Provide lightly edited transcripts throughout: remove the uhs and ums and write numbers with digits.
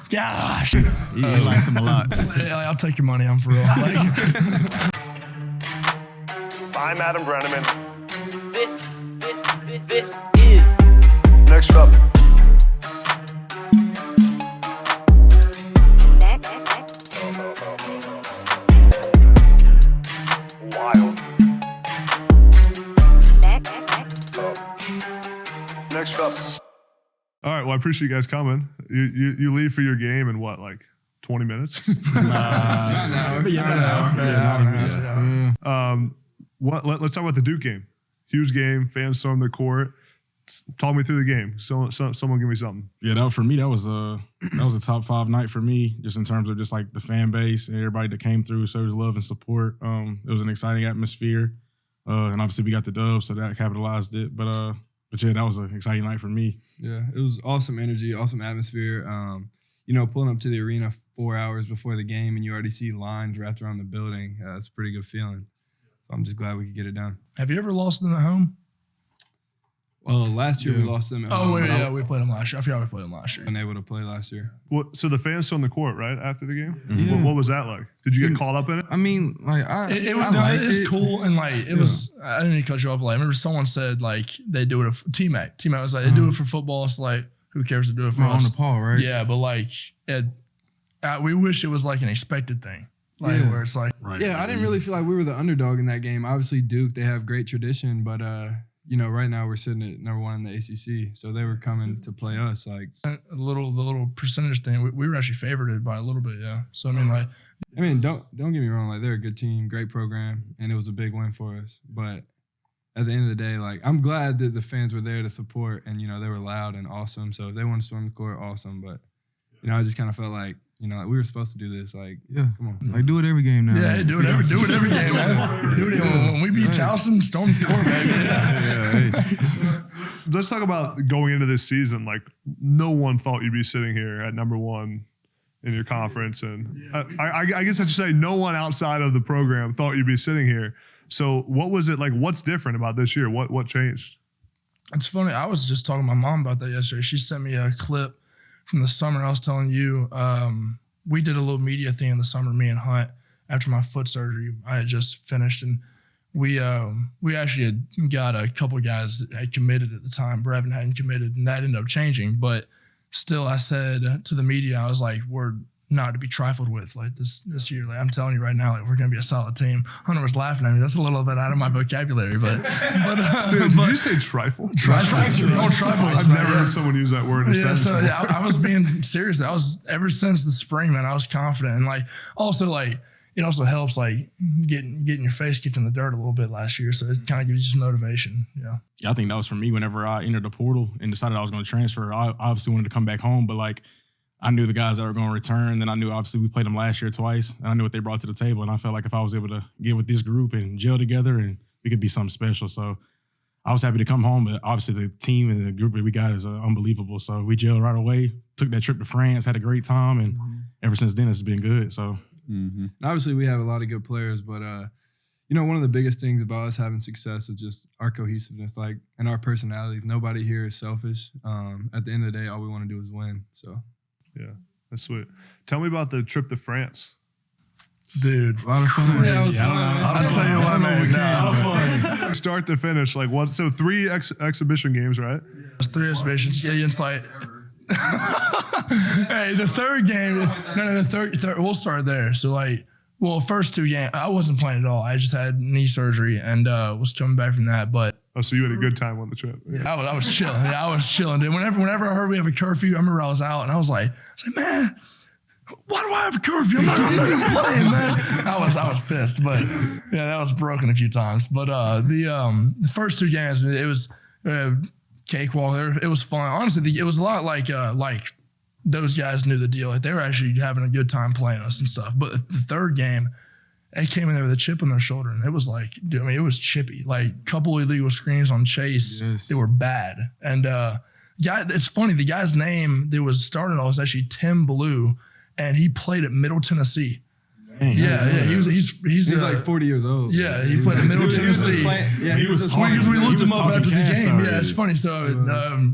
Gosh. He likes him a lot. I'll take your money. I'm for real. I'm Adam Breneman. This is Next up. Wild. Next up. All right. Well, I appreciate you guys coming. You leave for your game in what, like 20 minutes? Let's Let's talk about the Duke game. Huge game. Fans stormed the court. Talk me through the game. Someone give me something. Yeah, for me, that was a top 5 night for me, just in terms of just like the fan base and everybody that came through, showed love and support. It was an exciting atmosphere, and obviously we got the dub, so that capitalized it. But yeah, that was an exciting night for me. Yeah, it was awesome energy, awesome atmosphere. Pulling up to the arena 4 hours before the game and you already see lines wrapped around the building. It's a pretty good feeling. So I'm just glad we could get it done. Have you ever lost them at home? Well, last year we lost them at home. We played them last year. I forgot we played them last year. Unable to play last year. So the fans stormed the court, right, after the game? Mm-hmm. What was that like? Did you get caught up in it? I mean, like, it's cool. And like, it was, I didn't even cut you off. Like, I remember someone said, like, they do it, teammate was like, they do it for football. It's like, who cares to do it for us? On the Paul, right? Yeah, but like, we wish it was like an expected thing. Like, where it's like. Right. Yeah, I didn't really feel like we were the underdog in that game. Obviously, Duke, they have great tradition, but, right now we're sitting at number 1 in the ACC, so they were coming to play us. Like the little percentage thing, we were actually favored by a little bit, yeah. So don't get me wrong, like they're a good team, great program, and it was a big win for us. But at the end of the day, like I'm glad that the fans were there to support, and they were loud and awesome. So if they want to storm the court, awesome. But I just kind of felt like like we were supposed to do this. Like, come on, like do it every game now. Yeah, do it every game, man. Do it when we beat Tyson, storm the court, baby. Let's talk about going into this season. Like, no one thought you'd be sitting here at number 1 in your conference, and I guess I should say no one outside of the program thought you'd be sitting here. So, what was it like? What's different about this year? What changed? It's funny. I was just talking to my mom about that yesterday. She sent me a clip from the summer. I was telling you, we did a little media thing in the summer, me and Hunt, after my foot surgery. I had just finished, and we actually had got a couple guys that had committed at the time. Brevin hadn't committed, and that ended up changing. But still, I said to the media, I was like, we're not to be trifled with like this year. Like, I'm telling you right now, like, we're going to be a solid team. Hunter was laughing at me. That's a little bit out of my vocabulary, but Dude, did you say trifle? Trifle. Don't trifle. I've never heard someone use that word in a sentence. I was being serious. I was, ever since the spring, man, I was confident. And like, also like, it also helps like getting your face kicked in the dirt a little bit last year. So it kind of gives you some motivation. Yeah, I think that was for me whenever I entered the portal and decided I was going to transfer. I obviously wanted to come back home, but like, I knew the guys that were going to return. Then I knew, obviously, we played them last year twice, and I knew what they brought to the table. And I felt like if I was able to get with this group and gel together, and we could be something special. So I was happy to come home. But obviously, the team and the group that we got is unbelievable. So we gelled right away. Took that trip to France, had a great time, and ever since then, it's been good. So and obviously, we have a lot of good players, but one of the biggest things about us having success is just our cohesiveness, like, and our personalities. Nobody here is selfish. At the end of the day, all we want to do is win. So. Yeah, that's sweet. Tell me about the trip to France. Dude, a lot of fun. I'll tell you what, man. A lot of fun. Start to finish, like what? So 3 exhibition games, right? It's 3 exhibitions. Yeah, it's like. Hey, the third game. No, the third. We'll start there. So like, first 2 games, I wasn't playing at all. I just had knee surgery and was coming back from that, but. Oh, so you had a good time on the trip? Yeah, I was chilling. Yeah, I was chilling, dude. Whenever I heard we have a curfew, I remember I was out and I was like, man, why do I have a curfew? I'm not even playing, man. I was pissed, but yeah, that was broken a few times. But the first 2 games, it was cakewalk. It was fun. Honestly, it was a lot like those guys knew the deal. Like, they were actually having a good time playing us and stuff. But the third game, they came in there with a chip on their shoulder, and it was like, dude, it was chippy. Like, couple illegal screens on Chase, They were bad. And it's funny, the guy's name that was starting all was actually Tim Blue, and he played at Middle Tennessee. Yeah. He's like 40 years old. Yeah, he played in Middle Tennessee. He was Because we looked him up talking after the cash game. already. Yeah, it's funny. So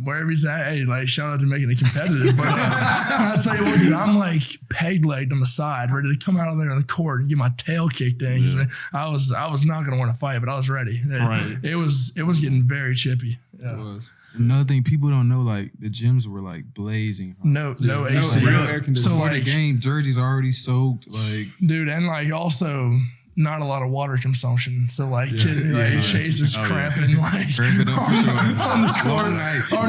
wherever he's at, hey, like shout out to making it competitive. But I'll tell you what, dude, I'm like peg-legged on the side, ready to come out of there in the court and get my tail kicked in. Yeah. I was not gonna want to fight, but I was ready. Right. It was getting very chippy. Yeah. It was. Another thing, people don't know, like the gyms were like blazing. No AC. No air conditioning. So Before like, the game, jerseys already soaked. Like dude, and like also not a lot of water consumption. So like, Chase is cramping like Cramp it up for sure. on the court. Long nights. Our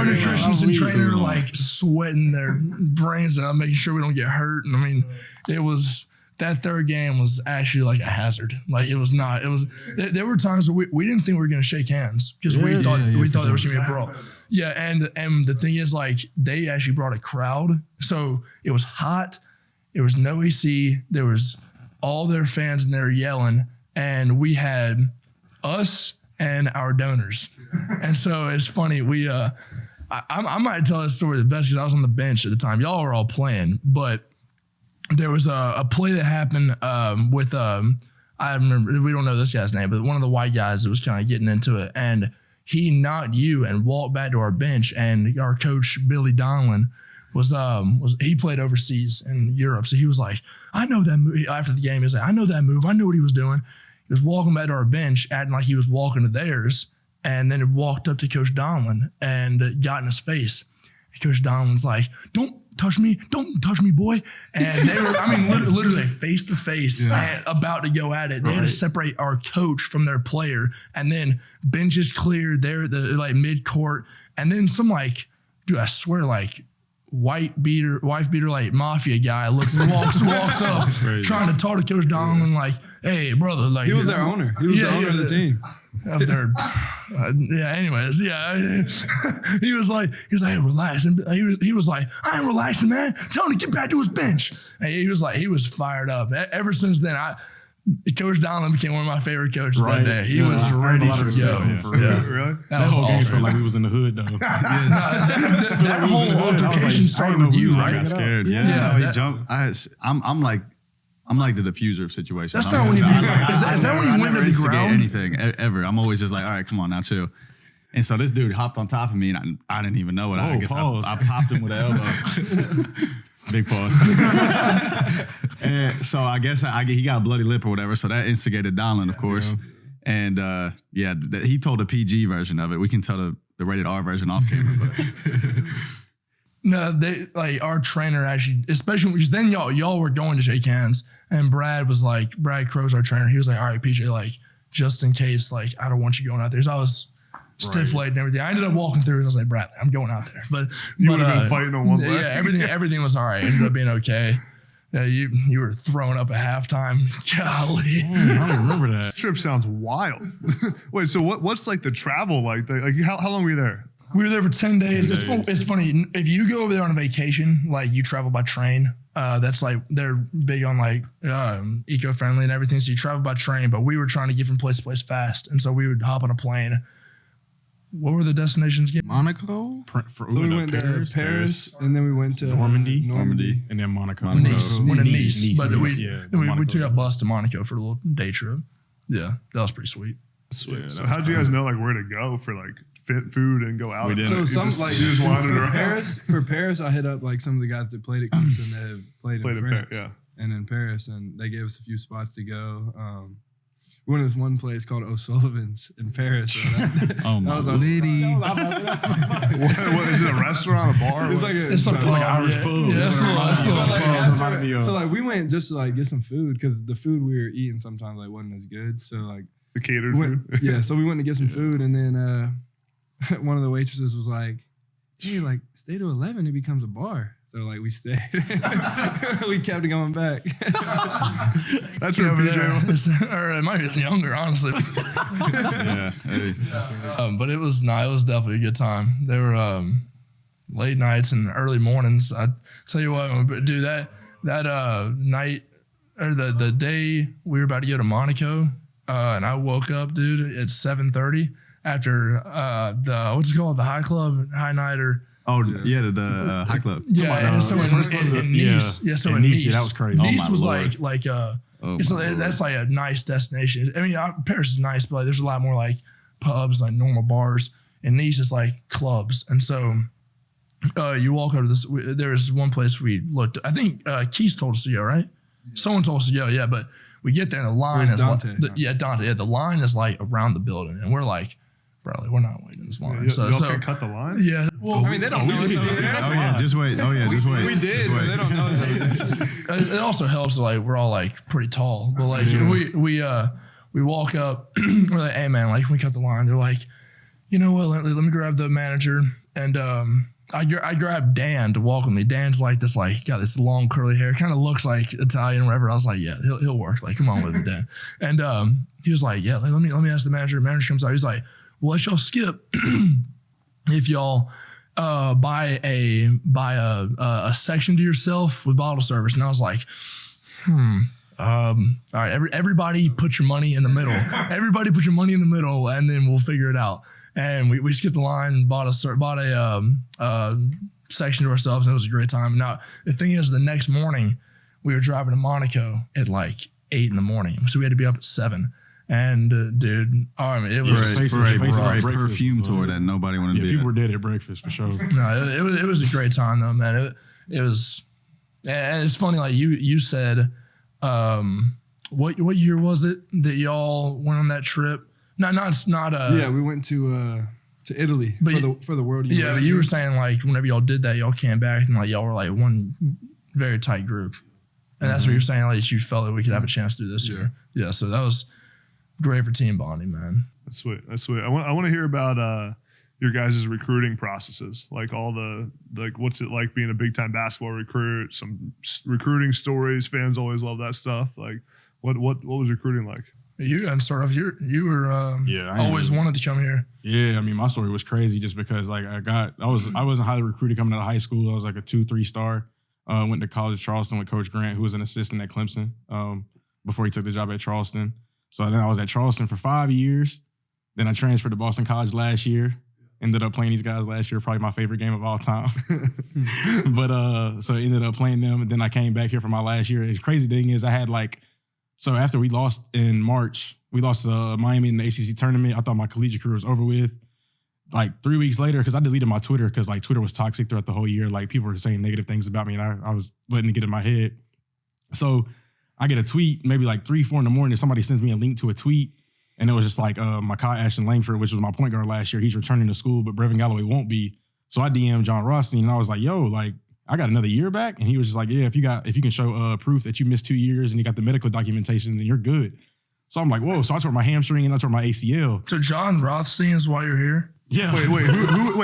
nutritionists and trainer long. like sweating their brains out, making sure we don't get hurt. And I mean, it was that third game was actually like a hazard. Like it was not. It was. There were times where we didn't think we were gonna shake hands because we thought there was gonna be a brawl. Yeah, and the thing is, like, they actually brought a crowd, so it was hot. There was no AC. There was all their fans in there yelling, and we had us and our donors. And so it's funny. We I might tell this story the best because I was on the bench at the time. Y'all were all playing, but there was a play that happened with I remember, we don't know this guy's name, but one of the white guys that was kind of getting into it, and he knocked you and walked back to our bench, and our coach Billy Donlin was he played overseas in Europe, so he was like, I know that move. After the game, he was like, I know that move. I knew what he was doing. He was walking back to our bench, acting like he was walking to theirs, and then he walked up to Coach Donlin and got in his face. And Coach Donlin's like, don't touch me, boy. And they were, I mean, literally face to face and about to go at it. They had to separate our coach from their player, and then benches cleared there, the like mid court, and then some like, dude, I swear, like wife beater, like mafia guy walks up trying to talk to Coach Donlin, like, hey brother, like He was their owner. He was the owner of the team. Up there. Anyways, he was like, hey, relax. And he was like, I ain't relaxing, man. Tell him to get back to his bench. And he was fired up. Ever since then, Coach Donlin became one of my favorite coaches that day. He was ready to go. Really? That was whole game awesome. felt like we was in the hood though. That whole altercation started with you, I right? got scared. Yeah, he that- jumped. I'm like the diffuser of situations. That's not when you- is that when you went to the instigate ground? anything ever. I'm always just like, all right, come on now, chill. And so this dude hopped on top of me, and I didn't even know it. I guess I popped him with an elbow. Big pause. And so I guess he got a bloody lip or whatever. So that instigated Donlin, of course. And he told the PG version of it. We can tell the rated R version off camera. But No, they like our trainer actually, especially because then y'all were going to shake hands, and Brad Crow's our trainer. He was like, all right, PJ, like just in case, like I don't want you going out there. So I was stiff legged and everything. I ended up walking through. And I was like, Bradley, I'm going out there. But You would have been fighting on one leg. Yeah, everything was all right. Ended up being okay. Yeah, you were throwing up at halftime. Golly. I don't remember that. This trip sounds wild. Wait, so what's like the travel like? Like how long were you there? We were there for 10 days. It's funny. If you go over there on a vacation, like you travel by train, that's like, they're big on like eco-friendly and everything. So you travel by train, but we were trying to get from place to place fast. And so we would hop on a plane. What were the destinations again? Monaco. So we went to Paris, and then we went to Normandy, and then Monaco. Nice. Went to Nice. Nice, But yeah. we took a bus to Monaco for a little day trip. Yeah, that was pretty sweet. Sweet. So how'd you guys know like where to go for like fit food and go out? We didn't. So You some just- like you just wandered for around. Paris, I hit up like some of the guys that played at Clemson that have played in France, yeah. and in Paris, and they gave us a few spots to go. We went to this one place called O'Sullivan's in Paris. oh my was a- Liddy. What is it? A restaurant, a bar? It's What? like a It's like pub. an Irish yeah. pub. Yeah, that's a little But, like, pub. after- Might be, so like we went just to like get some food because the food we were eating sometimes like wasn't as good. So like The catered we went, food? yeah, so we went to get some food, and then one of the waitresses was like, "Hey, like stay to 11, it becomes a bar." So like we stayed. We kept going back. That's Get where over PJ there. was. Or it might be younger, honestly. Yeah. Hey. But it was definitely a good time. There were late nights and early mornings. I tell you what, dude, that night or the day we were about to go to Monaco, and I woke up, dude, at 7:30 after the what's it called, the high club, high night, or Oh yeah, the high club. Yeah, and so in Nice, so in Nice, that was crazy. Oh, Nice my was Lord. like Oh, it's my like, Lord. that's like a nice destination. I mean, Paris is nice, but like, there's a lot more like pubs, like normal bars. And Nice is like clubs, and so you walk over to this. There's one place we looked. I think Keys told us to go, right? Someone told us to go, yeah. But we get there, and the line It was is Dante. like, Dante. Yeah, the line is like around the building, and we're like, bro, like, we're not waiting in this line. Y'all can't cut the line? Yeah. Well, I mean, they don't know. Oh yeah, just wait. Oh yeah, just wait. We did, Just but wait. they don't know that. it also helps that, like, we're all like pretty tall, but like we walk up, we're like, hey man, like, can we cut the line? They're like, you know what? Let me grab the manager, and I grabbed Dan to welcome me. Dan's like this, like, got this long curly hair, kind of looks like Italian or whatever. I was like, yeah, he'll work. Like, come on with it, Dan. And he was like, yeah, like, let me ask the manager. The manager comes out. He's like, well, let y'all skip if y'all buy a section to yourself with bottle service. And I was like, all right, everybody put your money in the middle. Everybody put your money in the middle, and then we'll figure it out. And we skipped the line and bought a section to ourselves, and it was a great time. Now, the thing is, the next morning, we were driving to Monaco at like 8 a.m. So we had to be up at 7. And dude, I mean, it was For a breakfast, perfume so- tour that nobody wanted to be people at. were dead at breakfast for sure. no, it was a great time though, man. It was, and it's funny, like you said, what year was it that y'all went on that trip? Not Yeah, we went to Italy for the World yeah, US but you were Games. saying like whenever y'all did that, y'all came back and like y'all were like one very tight group, and that's what you're saying, like you felt that we could have a chance to do this year. Yeah, so that was great for team bonding, man. That's sweet. That's sweet. I want to hear about your guys' recruiting processes, like what's it like being a big time basketball recruit? Some recruiting stories. Fans always love that stuff. Like, what was recruiting like? You got to start off. You were I always knew. wanted to come here. Yeah, I mean, my story was crazy just because like I wasn't highly recruited coming out of high school. I was like a 2-3 star. Went to college at Charleston with Coach Grant, who was an assistant at Clemson before he took the job at Charleston. So then I was at Charleston for 5 years. Then I transferred to Boston College last year. Ended up playing these guys last year, probably my favorite game of all time. But so I ended up playing them. And then I came back here for my last year. The crazy thing is I had so after we lost in March, we lost to Miami in the ACC tournament. I thought my collegiate career was over with. Like 3 weeks later, because I deleted my Twitter because like Twitter was toxic throughout the whole year. Like people were saying negative things about me, and I was letting it get in my head. So I get a tweet maybe like 3-4 in the morning. Somebody sends me a link to a tweet, and it was just like Makai Ashton Langford, which was my point guard last year. He's returning to school, but Brevin Galloway won't be. So I DM'd John Rothstein, and I was like, "Yo, like I got another year back," and he was just like, "Yeah, if you can show proof that you missed 2 years and you got the medical documentation, then you're good." So I'm like, "Whoa!" So I tore my hamstring and I tore my ACL. So John Rothstein is why you're here. Yeah, Wait,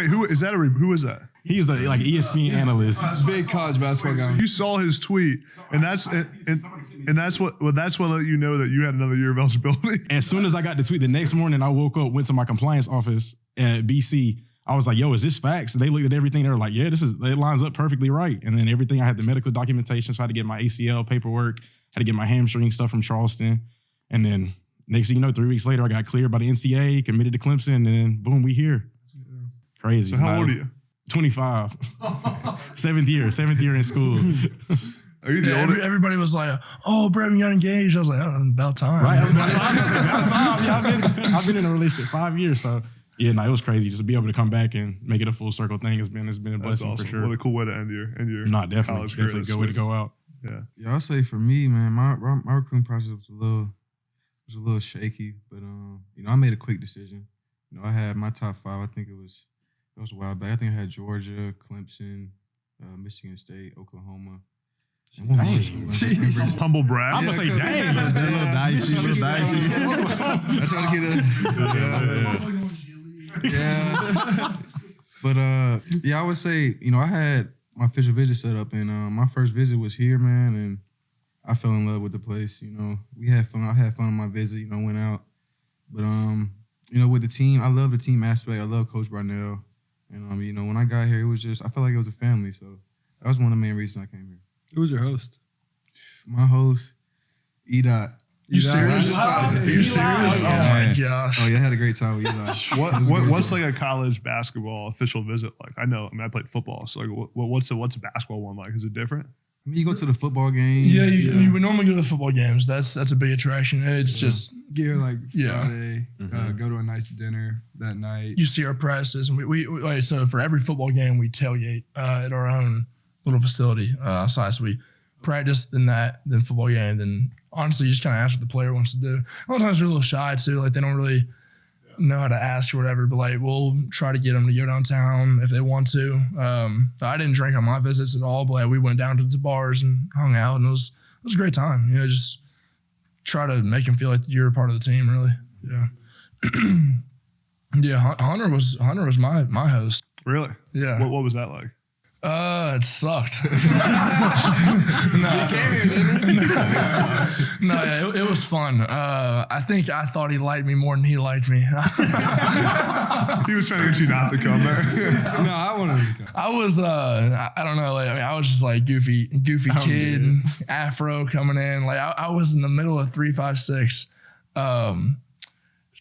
who is that? Who is that? He's a like ESPN analyst. Big college basketball guy. You saw his tweet, and that's what let you know that you had another year of eligibility. As soon as I got the tweet, the next morning I woke up, went to my compliance office at BC. I was like, "Yo, is this facts?" And they looked at everything. They were like, "Yeah, it lines up perfectly right." And then everything, I had the medical documentation, so I had to get my ACL paperwork, had to get my hamstring stuff from Charleston, and then next thing you know, 3 weeks later, I got cleared by the NCAA, committed to Clemson, and then boom, we here. Crazy. So how old are you? 25. Seventh year in school. Are you the Yeah, oldest? everybody was like, "Oh, Brevin got engaged." I was like, "Oh, about time." Right, that's about time. That's about time. Yeah, I've been in a relationship 5 years, so yeah, no, it was crazy just to be able to come back and make it a full circle thing. It's been a That's blessing awesome. for sure. What a cool way to end your Not definitely college career. a good way to go out. Yeah. Yeah, I'll say for me, man, my recruiting process was a little shaky, but I made a quick decision. I had my top 5. I think it was a while back. I think I had Georgia, Clemson, Michigan State, Oklahoma. And one more school. Humble brag. I'm gonna say, dang. A little dicey. I try to get yeah. But I would say, I had my official visit set up, and my first visit was here, man, and I fell in love with the place. We had fun. I had fun on my visit. Went out, but with the team, I love the team aspect. I love Coach Brownell, and when I got here, it was just I felt like it was a family. So that was one of the main reasons I came here. Who was your host? My host, E-Dot. You Eli. serious? Are you serious? Oh my gosh. Oh, yeah, I had a great time with Eli. What's like a college basketball official visit like? I know. I mean, I played football, so like, what's a basketball one like? Is it different? I mean, you go to the football game. Yeah, you would normally go to the football games. That's a big attraction. It's just Get here like Yeah. Friday, go to a nice dinner that night. you see our practices, and we like, so for every football game we tailgate at our own little facility outside. So we practice, then football game, then honestly you just kind of ask what the player wants to do. A lot of times they're a little shy too, like they don't really know how to ask or whatever, but like we'll try to get them to go downtown if they want to. I didn't drink on my visits at all, but like, we went down to the bars and hung out, and it was a great time. You know, just try to make them feel like you're a part of the team, really. Yeah. Yeah, Hunter was my host. Really? Yeah. What was that like? It sucked. No, yeah, it was fun. I thought he liked me more than he liked me. He was trying to get you not to come there. No, I wanted to come. I was I don't know, like, I mean, I was just like goofy kid, afro coming in. Like I was in the middle of 356,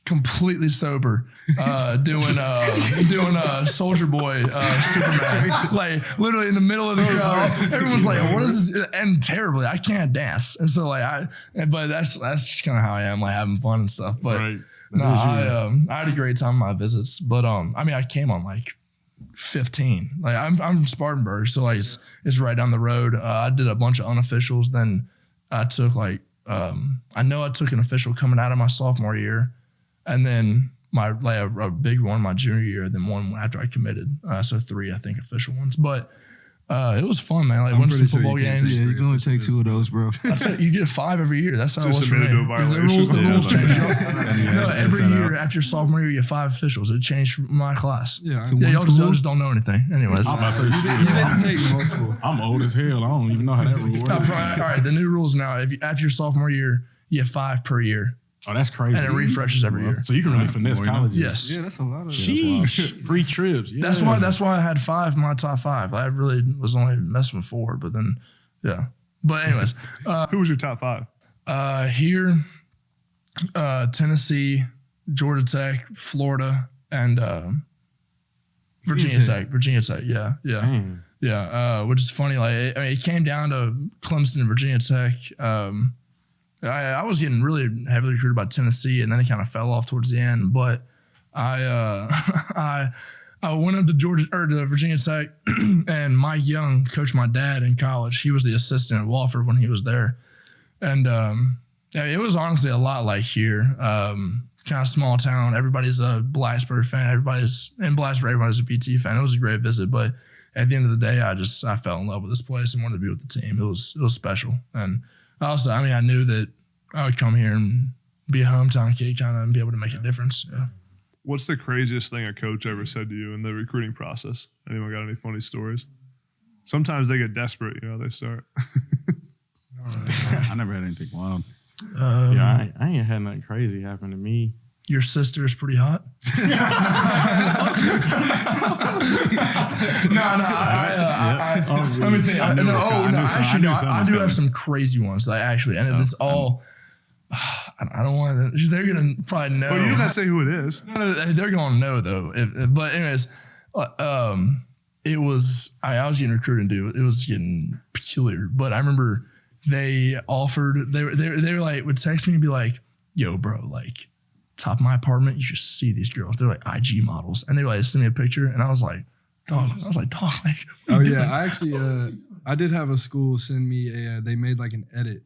completely sober, doing Soldier Boy, Superman, like literally in the middle of the crowd. Everyone's like, "What is this?" And terribly, I can't dance, and so like but that's just kind of how I am, like having fun and stuff. But Right. no, I had a great time on my visits. But I mean, I came on like 15. Like I'm from Spartanburg, so like it's right down the road. I did a bunch of unofficials. Then I took like I know I took an official coming out of my sophomore year, and then my like a big one my junior year, then one after I committed. So 3, I think, official ones. But it was fun, man. Like I'm went to some pretty sure football you can't games. Yeah, you can only take 2 of those, bro. That's it. You get 5 every year. That's how it Just was for me. admitted to a violation. The rules Yeah, change. Yeah, No, it's every just year that after your sophomore year, you get 5 officials. It changed for my class. Yeah, So Yeah, one y'all school? just don't know anything. Anyways. I'm about to say, you didn't take multiple. I'm old as hell. I don't even know how that rule works. All right, the new rules now, after your sophomore year, you have 5 per year, Oh, that's crazy. and it refreshes every year. So you can really finesse colleges. Yes. Yeah, that's a lot of. Sheesh. Free trips. Yeah. That's why I had 5 in my top 5. I really was only messing with 4, but then, yeah. But anyways, Who was your top 5? here, Tennessee, Georgia Tech, Florida, and Virginia Tech. Virginia Tech, yeah. Damn. Yeah, which is funny. Like, it came down to Clemson and Virginia Tech. I was getting really heavily recruited by Tennessee, and then it kind of fell off towards the end. But I went up to to Virginia Tech, and Mike Young coached my dad in college. He was the assistant at Wofford when he was there, and it was honestly a lot like here. Kind of small town. Everybody's a Blacksburg fan. Everybody's a VT fan. It was a great visit, but at the end of the day, I fell in love with this place and wanted to be with the team. It was special. And also, I mean, I knew that I would come here and be a hometown kid kind of and be able to make a difference. Yeah. What's the craziest thing a coach ever said to you in the recruiting process? Anyone got any funny stories? Sometimes they get desperate, they start. I never had anything wild. Yeah, I ain't had nothing crazy happen to me. Your sister is pretty hot. Let me think. I I do have some crazy ones. Like, actually, and it's all. I don't want to. They're gonna probably know. Well, you don't gotta say who it is. No, they're gonna know though. But anyways, it was I was getting recruited, dude. It was getting peculiar. But I remember they offered. They were like would text me and be like, "Yo, bro, like top of my apartment, you should see these girls. They're like IG models." And they like send me a picture, and I was like, dog. Like, what Oh are you yeah, doing? I actually I did have a school send me they made like an edit,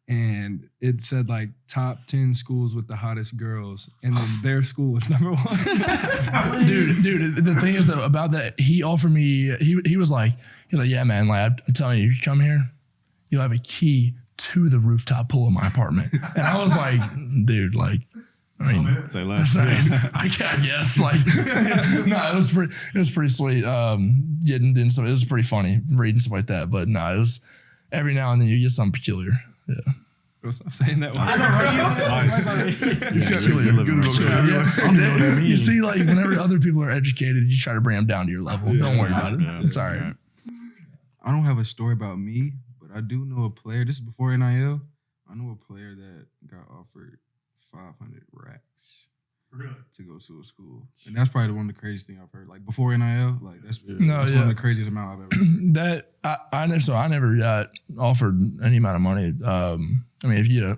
and it said like top 10 schools with the hottest girls, and then their school was number 1. dude. The thing is though about that, he offered me. He was like, yeah, man. Like I'm telling you, you come here, you'll have a key to the rooftop pool of my apartment. And I was like, dude, like. I mean, Say less. I guess like no, it was pretty sweet. Getting some, it was pretty funny reading stuff like that. But no, it was every now and then you get something peculiar. Yeah, Stop saying that word. He's got Peculiar. good vocabulary. You see, like whenever other people are educated, you try to bring them down to your level. Don't worry about it. It's all right. I don't have a story about me, but I do know a player. This is before NIL. I know a player that got offered 500 racks Really? to go to a school, and that's probably one of the craziest things I've heard. Like before NIL, like that's one of the craziest amount I've ever heard. That I never got offered any amount of money. I mean, if you're a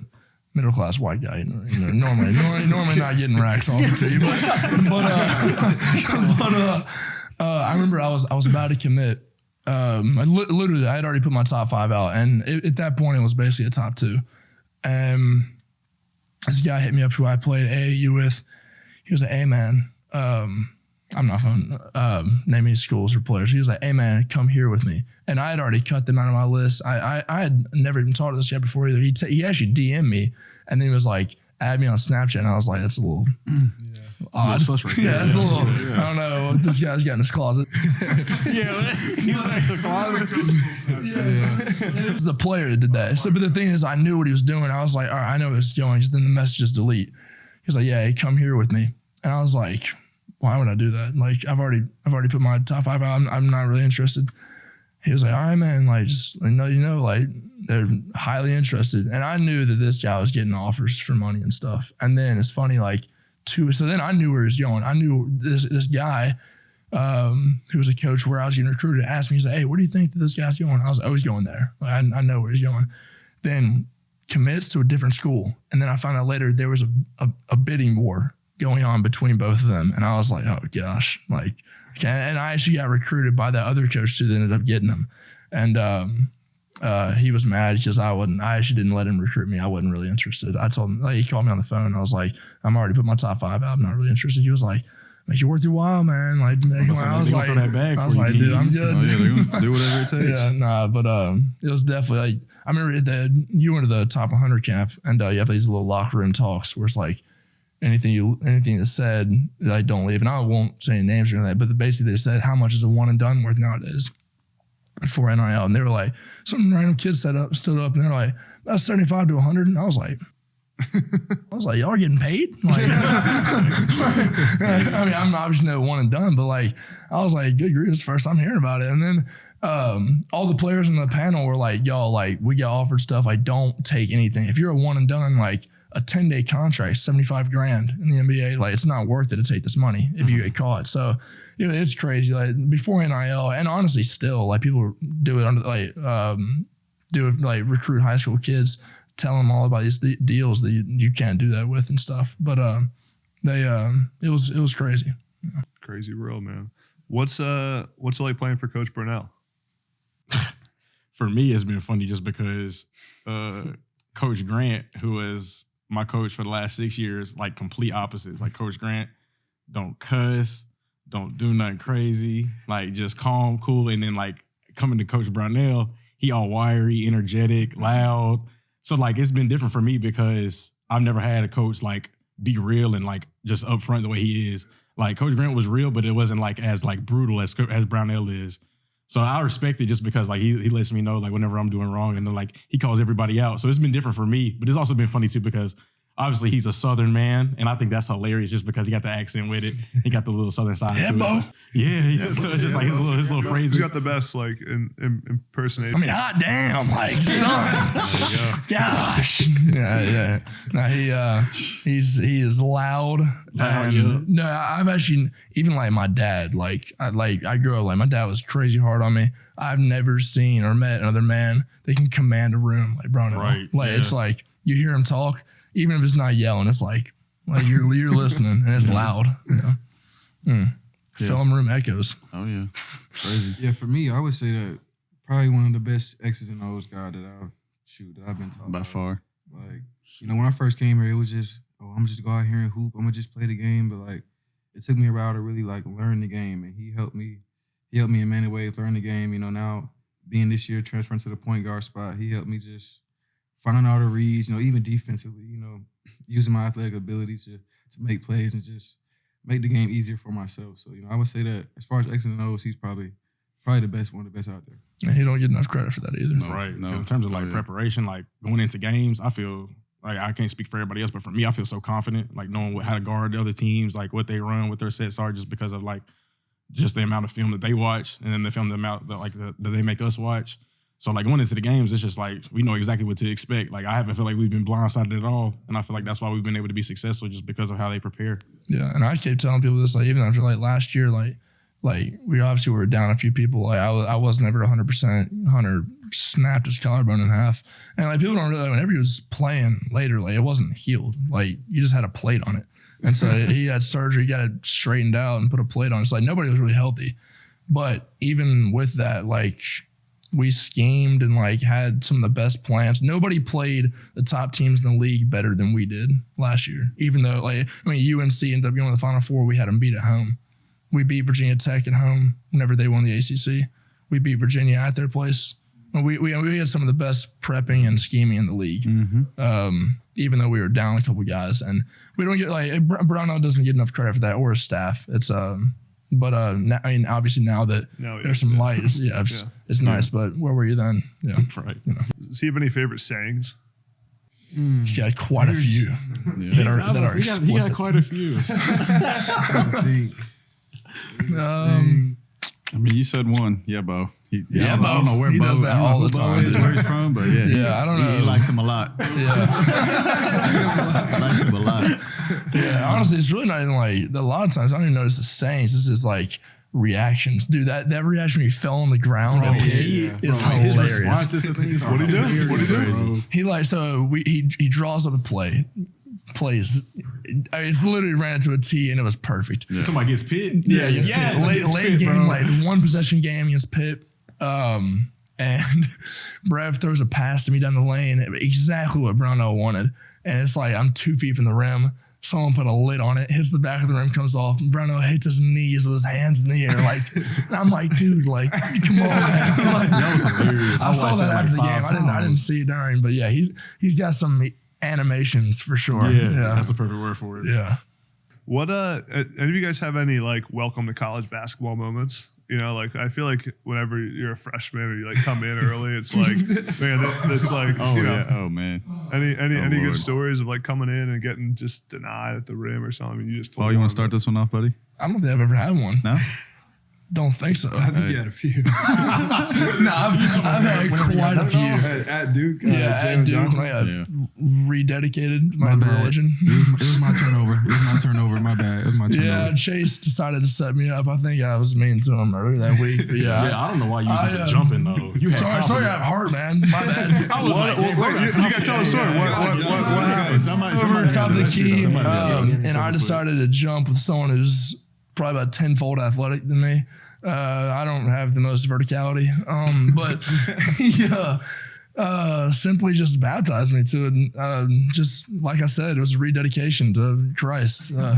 middle class white guy, normally not getting racks offered to you, but I remember I was about to commit. Literally, I had already put my top 5 out, and at that point, it was basically a top 2. This guy hit me up who I played AAU with. He was like, "Hey man, I'm not going to name any schools or players." He was like, "Hey man, come here with me." And I had already cut them out of my list. I had never even talked to this guy before either. He actually DM'd me, and then he was like, "Add me on Snapchat." And I was like, "That's a little odd." It's a little sus right there. Yeah, it's a little. I don't know what this guy's got in his closet. He was like the closet. It was the player that did that. So, but the thing is, I knew what he was doing. I was like, all right, I know where it's going. Then the messages delete. He's like, "Yeah, hey, come here with me." And I was like, "Why would I do that? Like, I've already put my top 5 out. I'm not really interested." He was like, "All right, man. Like, just like they're highly interested." And I knew that this guy was getting offers for money and stuff. And then it's funny, like, so then I knew where he was going. I knew this guy who was a coach where I was getting recruited asked me, he's like, "Hey, where do you think that this guy's going?" I was always going there. Like, I know where he's going. Then commits to a different school. And then I found out later there was a bidding war going on between both of them. And I was like, oh gosh, like, and I actually got recruited by that other coach too that ended up getting him. And he was mad because I actually didn't let him recruit me. I wasn't really interested. I told him, like, he called me on the phone. I was like, "I'm already put my top 5 out. I'm not really interested." He was like, "Make it worth your while, man." Like, I was like, "Dude, I'm good." Oh, yeah, they're gonna do whatever it takes. Yeah, nah, but it was definitely like, I remember you went to the top 100 camp, and you have these little locker room talks where it's like anything that's said, like, don't leave. And I won't say any names or anything, but basically they said, "How much is a one and done worth nowadays?" Before NIL, and they were like, some random kid stood up, and they're like, "That's 75 to 100." And I was like, "Y'all are getting paid?" Like, I mean, I'm obviously no one and done, but like, I was like, good grief, it's the first time hearing about it. And then all the players in the panel were like, "Y'all, like, we got offered stuff. Like, don't take anything. If you're a one and done, like a 10-day contract, $75,000 in the NBA, like, it's not worth it to take this money if you get caught." So, it's crazy. Like, before NIL, and honestly, still, like, people do it under like recruit high school kids, tell them all about these deals that you can't do that with and stuff. But it was crazy. Crazy world, man. What's it like playing for Coach Brownell? For me, it's been funny just because Coach Grant, who is my coach for the last 6 years, like, complete opposites. Like, Coach Grant don't cuss, don't do nothing crazy, like, just calm, cool. And then, like, coming to Coach Brownell, he all wiry, energetic, loud. So, like, it's been different for me because I've never had a coach, like, be real and, like, just upfront the way he is. Like, Coach Grant was real, but it wasn't, like, as, like, brutal as Brownell is. So I respect it just because, like, he lets me know, like, whenever I'm doing wrong, and then, like, he calls everybody out. So it's been different for me, but it's also been funny too because obviously he's a Southern man, and I think that's hilarious just because he got the accent with it. He got the little Southern side to it. So, yeah. So it's just like his little phrases. He's got the best, like, impersonation. I mean, hot damn, like, son, gosh, yeah. No, he is loud. No, I've actually, even like my dad, like I grew up, like, my dad was crazy hard on me. I've never seen or met another man that can command a room like Brownell. Right. Like, it's like you hear him talk, even if it's not yelling, it's like you're listening, and it's loud. Film room echoes. Oh yeah, crazy. Yeah, for me, I would say that probably one of the best X's and O's guy that I've been taught By far. Like, when I first came here, it was just, I'm just go out here and hoop. I'm gonna just play the game. But, like, it took me a while to really, like, learn the game, and he helped me in many ways learn the game. Now being this year transferring to the point guard spot, he helped me just finding all the reads. Even defensively, using my athletic abilities to make plays and just make the game easier for myself. So, I would say that as far as X's and O's, he's probably the best, one of the best out there. And he don't get enough credit for that either. No, right. Because in terms of, like, preparation, like, going into games, I feel like, I can't speak for everybody else, but for me, I feel so confident, like, knowing how to guard the other teams, like, what they run, what their sets are, just because of, like, just the amount of film that they watch, and then the film, the amount that, like, that they make us watch. So like going into the games, it's just like we know exactly what to expect. Like I haven't felt like we've been blindsided at all, and I feel like that's why we've been able to be successful just because of how they prepare. Yeah, and I keep telling people this, like even after like last year, like we obviously were down a few people. Like I wasn't ever 100%. Hunter snapped his collarbone in half, and like people don't really. Whenever he was playing later, like it wasn't healed. Like you just had a plate on it, and so he had surgery, got it straightened out, and put a plate on. It's like nobody was really healthy, but even with that, like. We schemed and like had some of the best plans. Nobody played the top teams in the league better than we did last year. Even though, like, I mean, UNC ended up going to the Final Four. We had them beat at home. We beat Virginia Tech at home whenever they won the ACC. We beat Virginia at their place. We had some of the best prepping and scheming in the league. Even though we were down a couple guys, and we don't get like Brownell doesn't get enough credit for that or his staff. It's But I mean, obviously now that there's some light, it's nice. But where were you then? Yeah, Right. Does he have any favorite sayings? He's got quite a few that are He got explicit. quite a few. I mean, you said one. Yeah, Bo. I Bo. don't know where He Bo does that I don't know all who the Bo time. is, where he's from, but yeah. Yeah, I don't know. He likes him a lot. Yeah, He likes him a lot. yeah. Honestly, it's really not even like a lot of times I don't even notice the sayings. This is like reactions, dude. That reaction when he fell on the ground and hit is His hilarious. responses to things. What do you do? What do you do? He like he draws up a play, plays. I mean, it's literally ran into a T and it was perfect. Somebody gets Pitt. Yeah, against yes, Pitt. against Late Pitt, game, bro. like one possession game against Pitt. And Brev throws a pass to me down the lane, exactly what Brownell wanted. And it's like I'm 2 feet from the rim. Someone put a lid on it, hits the back of the rim, comes off. And Brownell hits his knees with his hands in the air. Like, and I'm like, dude, like, come on, man. Like, That was hilarious. I saw watched that after the like game. 5 I didn't see it during, but yeah, he's got some animations for sure. Yeah, that's a perfect word for it. Yeah. What any of you guys have any like welcome to college basketball moments? You know, like I feel like whenever you're a freshman or you like come in early, it's like man, that's like Oh, you know, yeah. Oh, man. any good Lord. stories of like coming in and getting just denied at the rim or something? I mean, you just told Paul, me you want one, to start this one off, buddy? I don't think I've ever had one. No? Don't think so. I think you had a few. I've had quite a few. At Duke, Yeah, Jalen at Duke, Johnson. when I Yeah. rededicated my bad. religion. It was my turnover. My bad. It was my turnover. Yeah, Chase decided to set me up. I think I was mean to him earlier that week. But yeah, Yeah, I don't know why you was like I, jumping though. You had sorry, I confidence. have heart, man. My bad. I was like, Wait, you gotta tell the story. What happened? Over top of the key, and I Somebody- decided to jump with someone who's probably about tenfold athletic than me. I don't have the most verticality, but he simply just baptized me to it. Just like I said, it was a rededication to Christ. No,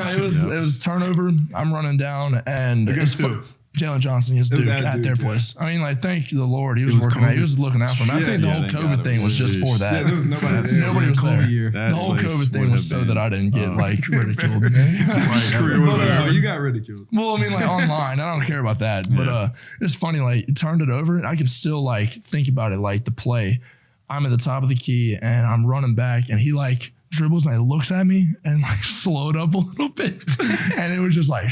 it was turnover. I'm running down, and Against it's who? Jalen Johnson, his Duke, at at Duke, their yeah. place. I mean, like, thank the Lord, he was was working. He COVID. was looking out for me. I think the Yeah, whole thank God COVID it thing was just was. for that. Yeah, there was nobody there. Nobody was there. COVID year. The whole place COVID thing would was have so been- that I didn't get like ridiculed. Oh, you got ridiculed. Well, I mean, like online, I don't care about that. But it's funny, like it turned it over, and I can still like think about it, like the play. I'm at the top of the key, and I'm running back, and he like dribbles, and he looks at me, and like slowed up a little bit, and it was just like,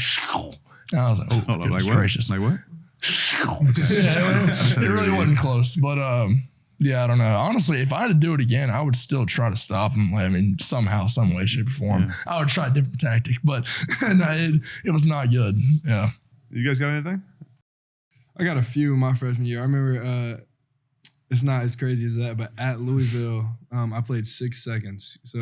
and I was like, oh, Hold on, goodness like what? gracious. Like what? Yeah, it really wasn't close, but yeah, I don't know. Honestly, if I had to do it again, I would still try to stop him. I mean, somehow, some way, shape, or form. Yeah. I would try a different tactic, but no, it was not good. Yeah. You guys got anything? I got a few in my freshman year. I remember it's not as crazy as that, but at Louisville, I played 6 seconds. So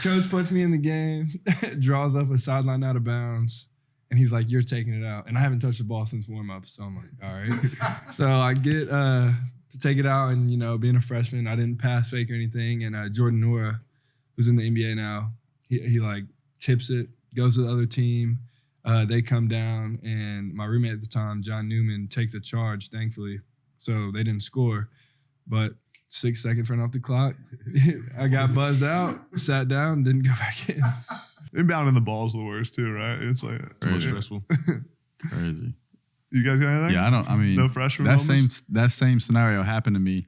coach puts me in the game, draws up a sideline out of bounds, and he's like, "You're taking it out." And I haven't touched the ball since warm-up, so I'm like, all right. So I get to take it out, and, you know, being a freshman, I didn't pass fake or anything. And Jordan Nora, who's in the NBA now, he like tips it, goes to the other team. They come down, and my roommate at the time, John Newman, takes the charge, thankfully. So they didn't score. But 6 seconds front off the clock, I got buzzed out, sat down, didn't go back in. Inbounding the ball's the worst too, right? It's like Most stressful. Crazy. You guys got anything? Yeah, I mean, No freshman that moments? same scenario happened to me.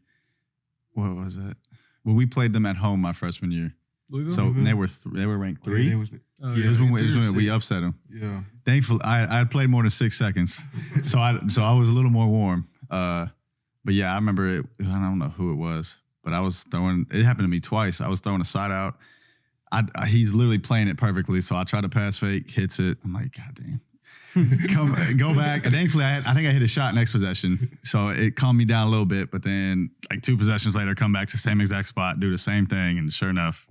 What was that? Well, we played them at home my freshman year. Louisville? So they were ranked 3. It was It was when we upset them. Yeah. Thankfully, I had played more than 6 seconds, so I was a little more warm. But yeah, I remember it. I don't know who it was, but I was throwing. It happened to me twice. I was throwing a side out. He's literally playing it perfectly, so I try to pass fake, hits it. I'm like, God damn. Go back. And thankfully, I think I hit a shot next possession, so it calmed me down a little bit. But then, like 2 possessions later, come back to the same exact spot, do the same thing, and sure enough,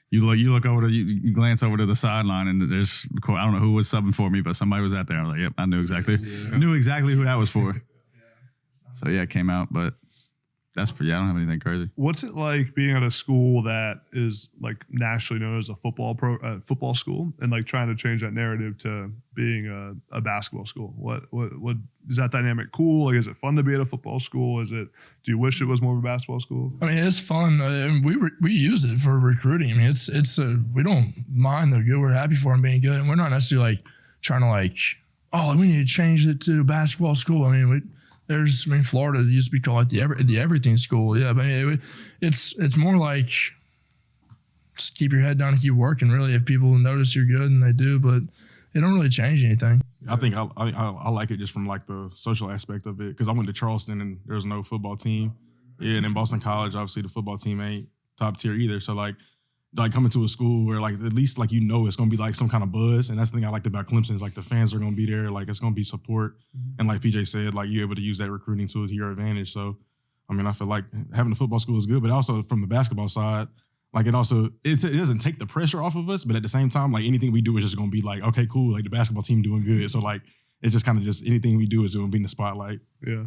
you look over you glance over to the sideline, and there's I don't know who was subbing for me, but somebody was out there. I was like, yep, I knew exactly who that was for. So yeah, it came out, but I don't have anything crazy. What's it like being at a school that is like nationally known as a football school, and like trying to change that narrative to being a basketball school? What is that dynamic cool? Like, is it fun to be at a football school? Do you wish it was more of a basketball school? I mean, it's fun. We use it for recruiting. I mean, we don't mind the good. We're happy for them being good, and we're not necessarily like trying to we need to change it to basketball school. I mean, Florida used to be called the everything school. Yeah, but it's more like just keep your head down and keep working. Really, if people notice you're good, and they do, but it don't really change anything. I think I like it just from like the social aspect of it, because I went to Charleston and there was no football team. Yeah, and in Boston College, obviously the football team ain't top tier either. So like coming to a school where like at least like it's gonna be like some kind of buzz, and that's the thing I liked about Clemson is like the fans are gonna be there, like it's gonna be support, and like PJ said, like you're able to use that recruiting tool to your advantage. So I mean, I feel like having a football school is good, but also from the basketball side, like it doesn't take the pressure off of us, but at the same time, like anything we do is just gonna be like, okay, cool, like the basketball team doing good. So like it's just kind of just anything we do is gonna be in the spotlight. Yeah.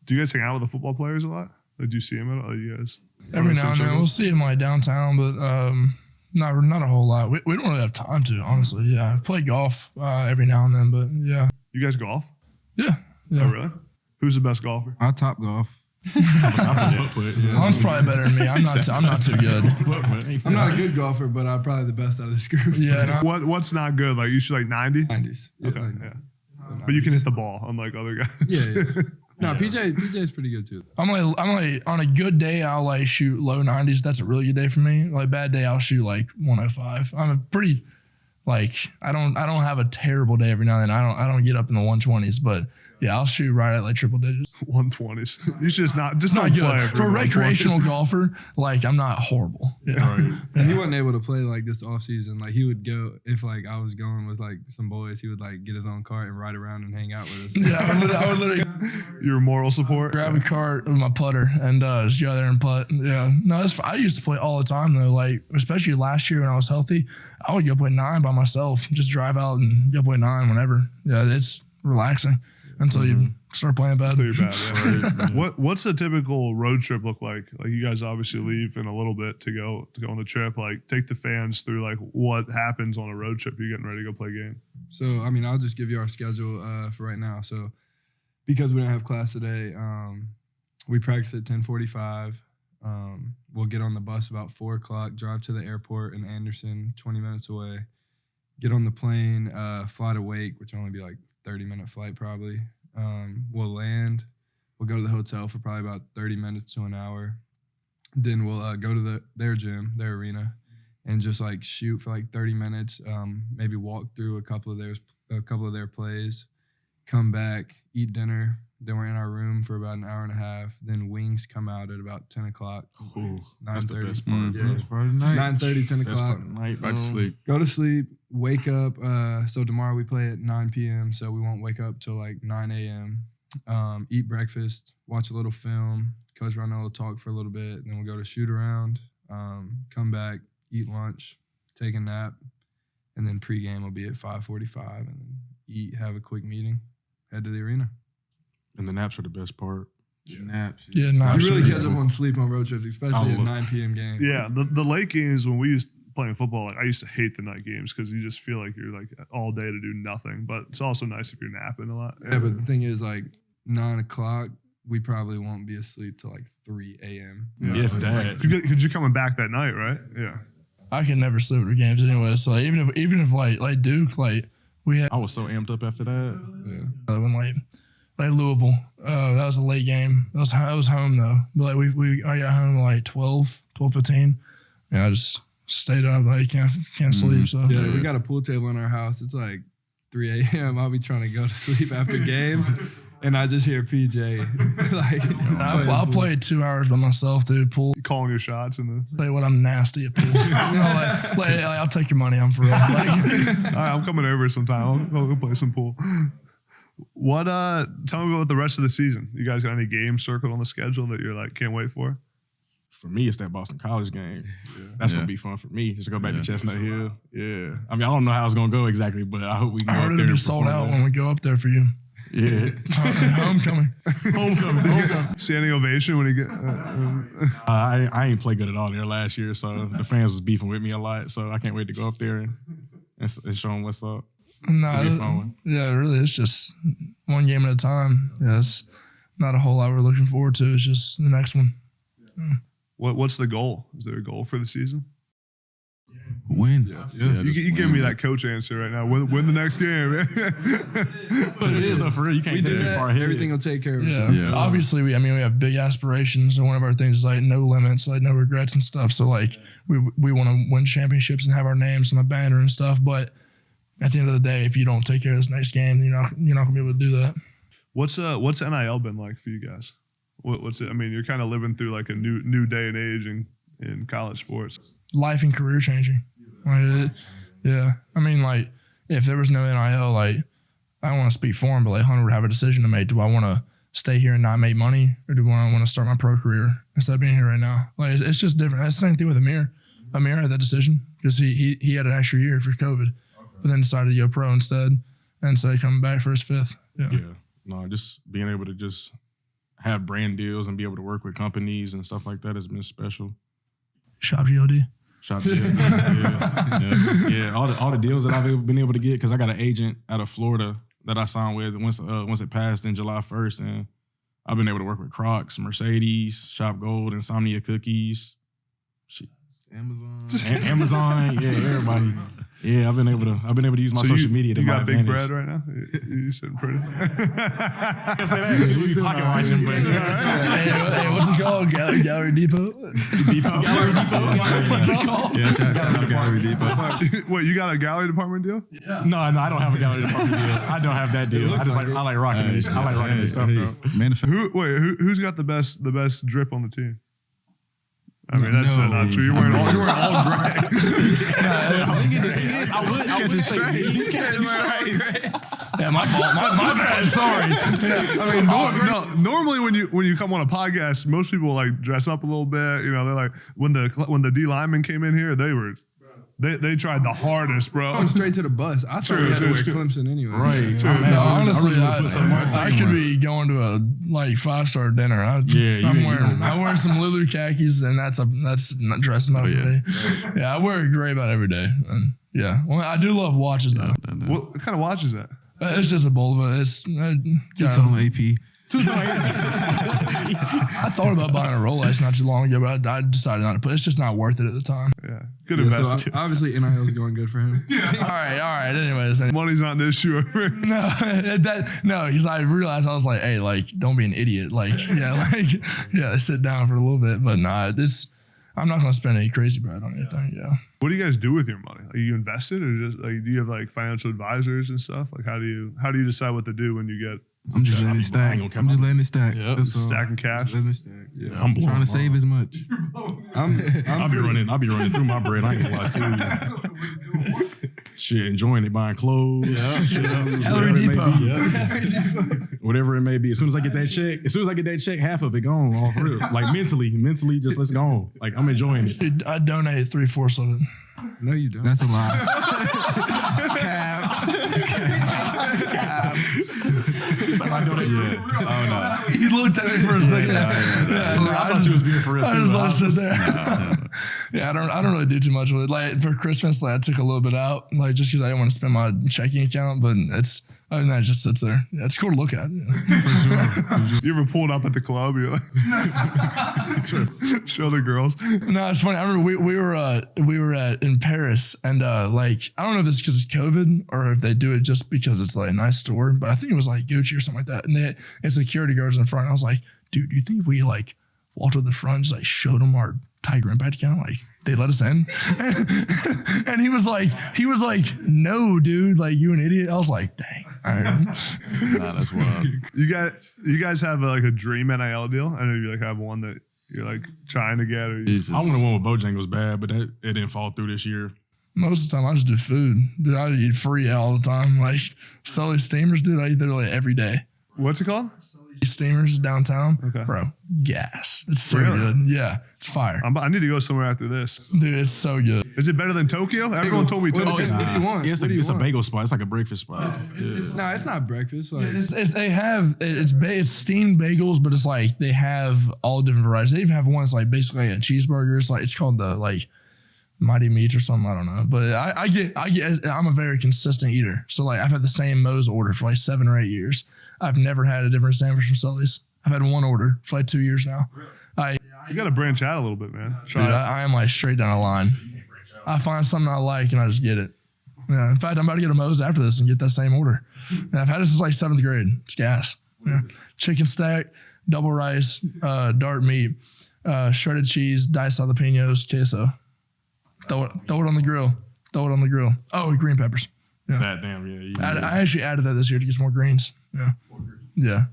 Do you guys hang out with the football players a lot? Like, do you see them at all? You guys? Every now and then we'll see them like downtown, but not a whole lot. We don't really have time to, honestly. Yeah, I play golf every now and then, but yeah. You guys golf? Yeah. Oh, really? Who's the best golfer? I top golf. Lon's probably better than me. I'm not too good. I'm not a good golfer, but I'm probably the best out of this group. Yeah. What's not good? Like you shoot like 90? 90s. Okay, yeah. But you can hit the ball, unlike other guys. Yeah. No, PJ's pretty good too. I'm like on a good day I'll like shoot low 90s. That's a really good day for me. Like bad day I'll shoot like 105. I'm a pretty like I don't have a terrible day every now and then. I don't get up in the 120s, but yeah, I'll shoot right at like triple digits. 120s. You should just not good. play For a recreational golfer, like I'm not horrible. Yeah. Right. And he wasn't able to play like this off season. Like he would go if like I was going with like some boys, he would like get his own cart and ride around and hang out with us. Yeah, I would literally Your moral support. grab a cart with my putter and just go out there and putt. Yeah, no, I used to play all the time though. Like especially last year when I was healthy, I would go play 9 by myself. Just drive out and go play 9 whenever. Yeah, it's relaxing until you start playing bad. Until you're bad. Yeah. What's the typical road trip look like? Like you guys obviously leave in a little bit to go on the trip. Like take the fans through like what happens on a road trip. You're getting ready to go play a game. So I mean, I'll just give you our schedule for right now. So because we didn't have class today, we practice at 10:45. We'll get on the bus about 4:00, drive to the airport in Anderson, 20 minutes away. Get on the plane, fly to Wake, which will only be like 30-minute flight probably. We'll land. We'll go to the hotel for probably about 30 minutes to an hour. Then we'll go to their gym, their arena, and just like shoot for like 30 minutes. Maybe walk through a couple of their plays. Come back, eat dinner. Then we're in our room for about an hour and a half. Then wings come out at about 10 o'clock. Ooh, 9:30. that's the best part. Yeah. Best part of the night. 9:30, 10 Best o'clock. part of the night, Back to sleep. Go to sleep, wake up. So tomorrow we play at 9 p.m., so we won't wake up till like 9 a.m. Eat breakfast, watch a little film. Coach Brownell will talk for a little bit. Then we'll go to shoot around, come back, eat lunch, take a nap, and then pregame will be at 5:45, and then eat, have a quick meeting, head to the arena. And the naps are the best part. Naps. Yeah, no, You really absolutely. catch up on sleep on road trips, especially at 9 p.m. games. Yeah, the late games when we used playing football, like I used to hate the night games because you just feel like you're like all day to do nothing. But it's also nice if you're napping a lot. Yeah, but the thing is, like 9 o'clock, we probably won't be asleep till like 3 a.m. Yeah. If that. Because you're coming back that night, right? Yeah. I can never sleep through games anyway. So like, even if like Duke, like we had I was so amped up after that. Yeah. when like Louisville, that was a late game. It was home though. But like I got home at like 12:15. Yeah, I just stayed up. Like can't sleep. So Yeah, we got a pool table in our house. It's like 3 a.m. I'll be trying to go to sleep after games, and I just hear PJ. I'll play 2 hours by myself, dude. Pool. Calling your shots and Tell you what, I'm nasty at pool. I'll take your money. I'm for real. all right, I'm coming over sometime. I'll go play some pool. What? Tell me about the rest of the season. You guys got any games circled on the schedule that you're like can't wait for? For me, it's that Boston College game. That's gonna be fun for me. Just to go back to Chestnut Hill. Yeah, I mean, I don't know how it's gonna go exactly, but I hope we can I go heard up there. it'll be sold out when we go up there for you. Yeah, Homecoming. Standing ovation when you get. I ain't play good at all there last year, so the fans was beefing with me a lot. So I can't wait to go up there and show them what's up. No, Be a fun one. yeah, really, it's just one game at a time. Yeah, it's not a whole lot we're looking forward to. It's just the next one. What's the goal? Is there a goal for the season? Win. You give me that coach answer right now. Win the next game, man. But it is though, for real. You can't We think do too far that. ahead. Everything will take care of Yeah. itself. Obviously, we have big aspirations, and one of our things is like no limits, like no regrets and stuff. So like we want to win championships and have our names on a banner and stuff. But at the end of the day, if you don't take care of this next game, you're not gonna be able to do that. What's NIL been like for you guys? What's it? I mean, you're kind of living through like a new day and age in college sports. Life and career changing. Like, yeah, I mean, like if there was no NIL, like I don't want to speak for him, but like Hunter would have a decision to make. Do I want to stay here and not make money, or do I want to start my pro career instead of being here right now? Like it's just different. That's the same thing with Amir. Amir had that decision because he had an extra year for COVID, but then decided to go pro instead, and so he coming back for his 5th. Yeah. No, just being able to just have brand deals and be able to work with companies and stuff like that has been special. Shop GOD. Shop deal. Yeah. All the deals that I've been able to get, because I got an agent out of Florida that I signed with once it passed in July 1st, and I've been able to work with Crocs, Mercedes, Shop Gold, Insomnia Cookies, Amazon, yeah, everybody. Yeah, I've been able to use my social media to you my got big advantage. bread right now. You sitting pretty. I can say that. People be pocket watching, but Hey, what's it called? Gallery Depot. Gallery Depot. Yeah, shout out to Gallery Depot. Wait, you got a gallery department deal? No, I don't have a gallery department deal. I don't have that deal. I like rocking it. I like rocking this stuff, though. Who's got the best drip on the team? I mean, that's not true. You're wearing all gray. I would say he's catching strays. Yeah, my fault. My bad. Sorry. I mean, normally when you come on a podcast, most people like dress up a little bit. You know, they're like when the D linemen came in here, they tried the hardest, bro. Going straight to the bus. I thought we had to wear Clemson anyway. Right. No, honestly, I I could be going to a 5-star dinner. I'm wearing some Lulu khakis, and that's not dressing up for me. Yeah, I wear it gray about every day. And yeah, well, I do love watches though. What kind of watch is that? It's just a Bulova. It's on AP. I thought about buying a Rolex not too long ago, but I decided not to put. It's just not worth it at the time. Yeah, good So investment. obviously NIL is going good for him. All right. Anyways, Money's not an issue. no, because I realized I was like, hey, like, don't be an idiot. Sit down for a little bit. But nah, I'm not gonna spend any crazy bread on anything. Yeah. What do you guys do with your money? Like, you invest it, or just like do you have like financial advisors and stuff? Like how do you decide what to do when you get I'm just letting it stack. I'm just letting it stack. Yep. That's all. stacking cash? Just letting it stack. Yeah. I'm trying to save as much. I'll be running through my bread. I ain't gonna lie to you. Shit, enjoying it, buying clothes. Gallery Depot. Whatever it may be. As soon as I get that check, half of it gone off real. Like mentally, just let's go on. Like I'm enjoying it. Dude, I donate 3/4 of it. No, you don't. That's a lie. I donate. Oh no. He looked at me for a second. I thought you was being for real I too. just let it sit there. Yeah, I don't really do too much with it. Like for Christmas, like I took a little bit out, like just because I didn't want to spend my checking account. But other than that, it just sits there. Yeah, it's cool to look at. You ever pulled up at the club? You're like, show the girls. No, it's funny. I remember we were in Paris, and like I don't know if it's because of COVID or if they do it just because it's like a nice store, but I think it was like Gucci or something like that. And they had security guards in the front. I was like, dude, do you think if we like walked to the front, and just like showed them our Tiger Impact account, like they let us in. And he was like, no, dude, like you an idiot. I was like, dang. All right. Nah, that's wild. You guys have like a dream NIL deal? I know you like have one that you're like trying to get. Or Jesus. I want to win with Bojangles bad, but it didn't fall through this year. Most of the time, I just do food. Dude, I eat free all the time. Like Sully Steamers, dude, I eat there like every day. What's it called? Steamers downtown. Okay. Bro, gas. It's so Really? good. Yeah, it's fire. I need to go somewhere after this. Dude, it's so good. Is it better than Tokyo? Everyone told me Tokyo. What do you want? Yeah, it's What do you a want? bagel spot. It's like a breakfast spot. It's not breakfast. Like It's steamed bagels, but it's like they have all different varieties. They even have one that's like basically a cheeseburger. It's like it's called the like Mighty Meats or something. I don't know, but I'm a very consistent eater. So like I've had the same Moe's order for like 7 or 8 years. I've never had a different sandwich from Sully's. I've had one order for like 2 years now. You got to branch out a little bit, man. Dude, I am like straight down the line. I find something I like and I just get it. Yeah. In fact, I'm about to get a Moe's after this and get that same order. And I've had it since like 7th grade. It's gas. Yeah. Chicken stack, double rice, dark meat, shredded cheese, diced jalapenos, queso. Throw it on the grill. Oh, green peppers. Yeah. That damn, yeah. I actually added that this year to get some more greens. Yeah.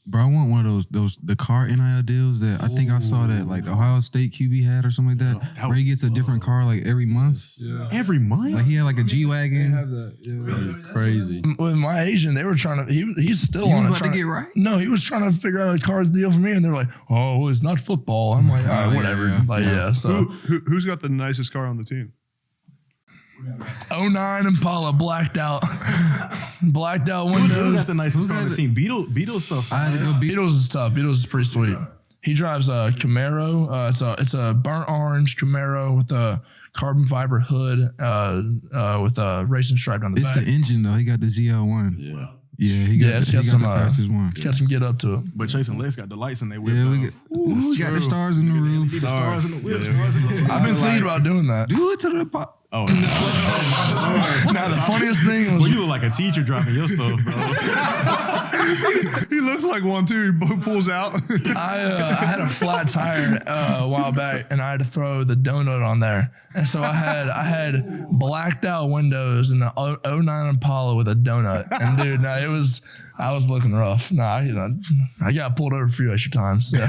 Bro, I want one of the car NIL deals that I think I saw that like the Ohio State QB had or something like that. Where he gets a different car like every month. yeah. Every month? Like he had like a G They wagon. have that. Yeah. Crazy. With my Asian, they were trying to. He's still He was on it. about to get right? No, he was trying to figure out a car's deal for me, and they were like, "Oh, well, it's not football." I'm like, "All right, yeah, whatever." yeah. Like, yeah. So Who's got the nicest car on the team? 09 Impala blacked out Who's windows. the nicest car on the team? Beetle stuff. I had to go beat. Beatles is tough. Beatles is pretty sweet. He drives a Camaro. It's a burnt orange Camaro with a carbon fiber hood with a racing stripe on the It's back. the engine though. He got the ZL1. Yeah. Yeah, he got, it's he got got some the fastest one. It's got some get up to it. But Chase and Lex got the lights in their whip. Yeah, though. we got the stars in the The roof. stars in the whip. Stars in the whip. I've been thinking about doing that. Do it to the pop. Oh, Now the funniest thing was Well, you look like a teacher driving your stuff, bro. He looks like one too. He pulls out. I had a flat tire a while back, and I had to throw the donut on there, and so I had blacked out windows in the 09 Impala with a donut, and dude, no, I was looking rough. No, I got pulled over a few extra times. Yeah.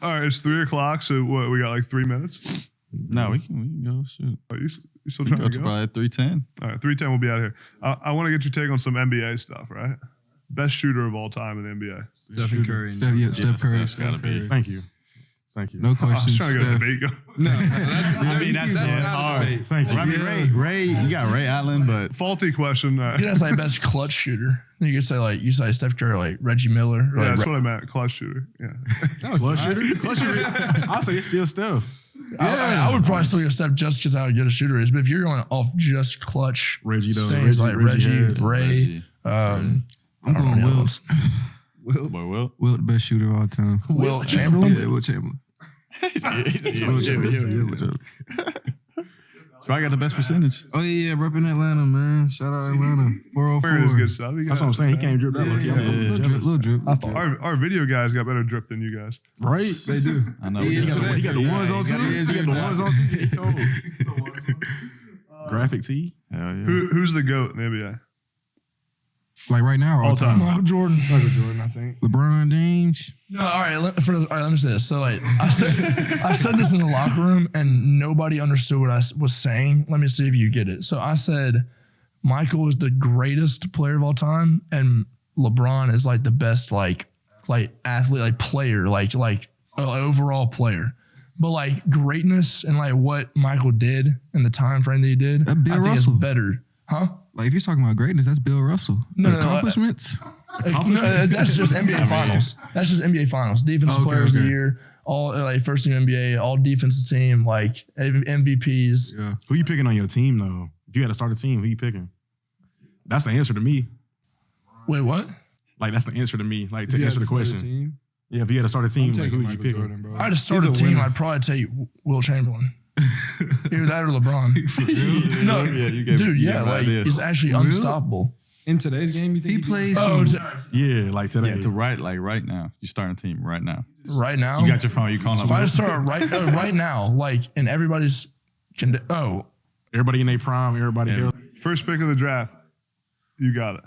All right, it's 3:00. So what? We got like 3 minutes. no, we can go. Shoot. Are you still We trying can go to to go? probably 3:10. All right, 3:10. We'll be out of here. I want to get your take on some NBA stuff. Right? Best shooter of all time in the NBA. Stephen Curry. Steph Curry. Steph's gotta be. Thank you. Thank you. No I was question. trying to get a Steph. debate going. No, I mean, that's hard. Thank you. I mean, Ray, you got Ray Allen, but Faulty question. You know, it's like best clutch shooter. You could say you say Steph Curry, like Reggie Miller. Or Yeah, like that's what I meant. Clutch shooter. Yeah. Clutch shooter? I'll say it's still Steph. I would probably still get Steph just because how good a shooter is. But if you're going off just clutch Reggie, though. things like Reggie, has- Ray, I'm going Wilt. boy, Will. Wilt, the best shooter of all time. Will Chamberlain. Yeah, Wilt Chamberlain. He's probably got the best percentage. Oh yeah, repping Atlanta, man. Shout out Atlanta. Where is 404. good stuff. You That's got- what I'm saying. He can't drip that look. Little drip. I thought. Our video guys got better drip than you guys. Right? They do. I know. He got the ones on too. He got the ones on too. He cold. Graphic tee. Hell yeah. Who's the GOAT in the NBA? Like right now, or All time. Michael Jordan. Michael Jordan, I think. LeBron James. No, all right. Let me say this. So, I said this in the locker room, and nobody understood what I was saying. Let me see if you get it. So I said Michael is the greatest player of all time, and LeBron is like the best like athlete, like player, like overall player. But like greatness and like what Michael did in the time frame that he did, That Bill I think Russell. is better, huh? Like if you're talking about greatness, that's Bill Russell. No, Accomplishments. No, that's just NBA Finals. That's just NBA Finals. Defensive Okay, Players of the okay. Year, all like first team NBA, all defensive team, like MVPs. Yeah. Who you picking on your team, though? If you had to start a team, who you picking? That's the answer to me. Wait, what? Like, that's the answer to me. Like, If to you answer had the start a question. team, Yeah, if you had to start a I'm team, like, taking who you Michael picking? Jordan, bro. I had to start a He's team. winner. I'd probably take Will Chamberlain. Either that or LeBron. No, Yeah, you gave dude, me yeah, an like idea. he's actually unstoppable. In today's game, you think He plays. Oh, Yeah, like today. Yeah, to right now. You starting a team right now. right now. You got your phone. You calling if I up. start right now, like in everybody's, Everybody in their prime, everybody Yeah. here. First pick of the draft. You got it.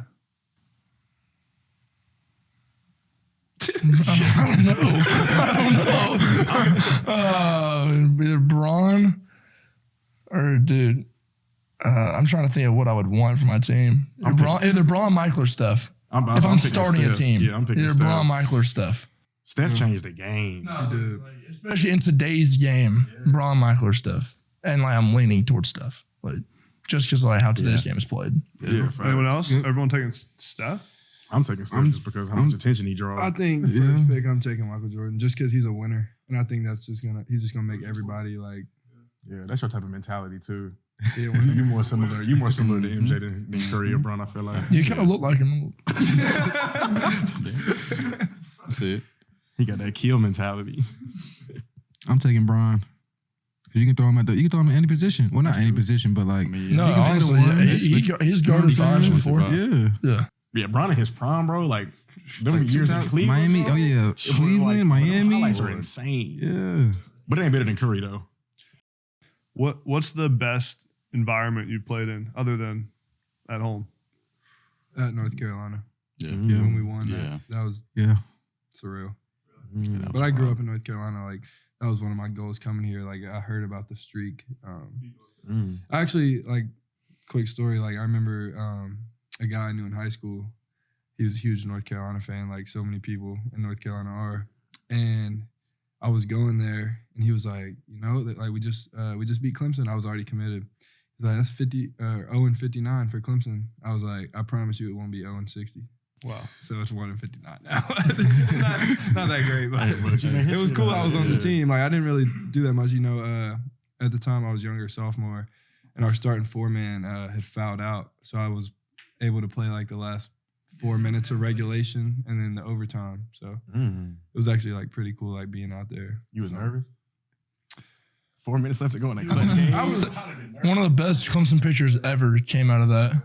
Either Braun or dude. I'm trying to think of what I would want for my team. Either Braun, Michael, or Steph. If I'm picking starting a Steph. team, Yeah, I'm picking either Steph. Braun, Michael, or Steph. Steph changed the game. Dude. Especially in today's game, Braun, Michael, or Steph. And like I'm leaning towards Steph, like just because like how today's game is played. Yeah, Anyone else? Everyone taking Steph? I'm taking Steph just because how much attention he draws. I think first pick, I'm taking Michael Jordan just because he's a winner, and I think he's just gonna make everybody like. Yeah, that's your type of mentality too. Be a winner. You more similar to MJ than Curry or Brown. I feel like You kind of look like him. That's it. he got that kill mentality. I'm taking Braun. Cause you can throw him in any position. Well, not any position, but like No, He can play the honestly, one. he's guarded fives before. yeah. Yeah. Yeah, Brown in his prime, bro. Like them Like years in 2000 Cleveland, Miami. bro, Oh yeah, it was Cleveland, like, Miami. highlights are insane. Yeah. But it ain't better than Curry though. What's the best environment you've played in other than at home? At North Carolina Yeah. when we won Yeah. that was Yeah. surreal. Yeah. But I grew up in North Carolina. Like that was one of my goals coming here. Like I heard about the streak. I actually like quick story. Like I remember a guy I knew in high school. He was a huge North Carolina fan, like so many people in North Carolina are. And I was going there, and he was like, you know, that like we just beat Clemson. I was already committed. He's like, that's 0-59 for Clemson. I was like, I promise you, it won't be 0-60. Wow. So it's 1-59 now. not that great, but it was cool. I was on the team. Like I didn't really do that much, you know. At the time, I was younger, sophomore, and our starting 4-man had fouled out, so I was able to play like the last 4 minutes of regulation and then the overtime. So it was actually like pretty cool, like being out there. You was nervous? 4 minutes left to go in that clutch game. One of the best Clemson pictures ever came out of that.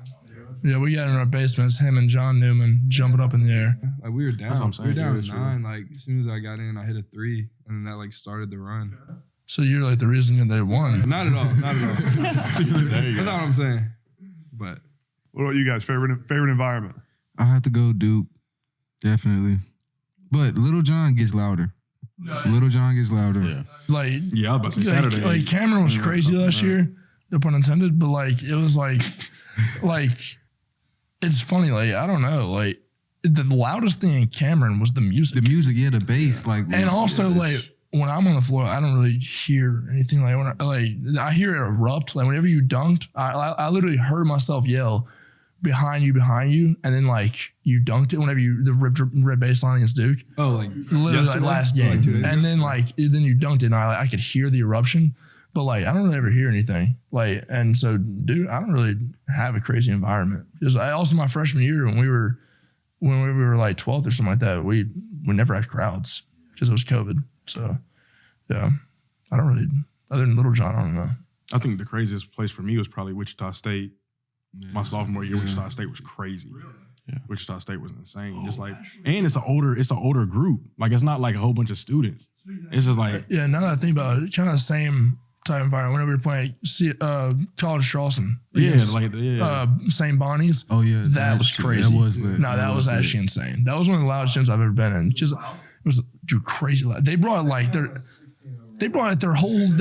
Yeah, we got in our basement. It's him and John Newman jumping up in the air. Like we were what down. I'm We were saying. down Yeah, sure. 9. Like as soon as I got in, I hit a 3, and then that like started the run. So you're like the reason that they won. Not at all. Not at all. There you That's go. not what I'm saying. But What about you guys? Favorite environment? I have to go Duke, definitely. But Little John gets louder. Little John gets louder. Yeah. Like, Yeah, I was about to say Saturday. like Cameron was crazy last year, no pun intended, but like it was like it's funny, like I don't know, like the loudest thing in Cameron was the music. The music, yeah, the bass, like, And was- also, yeah, like when I'm on the floor, I don't really hear anything. Like when I hear it erupt. Like whenever you dunked, I literally heard myself yell behind you, and then like you dunked it. Whenever the red baseline against Duke, like literally like yesterday? last Or, game, like 2 days and ago? then like then you dunked it, and I could hear the eruption, but like I don't really ever hear anything. Like, and so dude, I don't really have a crazy environment. Because I also my freshman year when we were like 12th or something like that, we never had crowds because it was COVID. So yeah, I don't really, other than Little John, I don't know. I think the craziest place for me was probably Wichita State. My sophomore year, Wichita State was crazy. Yeah. Wichita State was insane. Just like, and it's an older group. Like it's not like a whole bunch of students. It's just like, Yeah, now that I think about it, kind of the same type of environment. Whenever we were playing College Charleston, against, St. Bonnie's. Oh yeah, That was shit, crazy. That was lit. No, that was lit. actually insane. That was one of the loudest gyms I've ever been in. Because it was crazy loud. They brought like their whole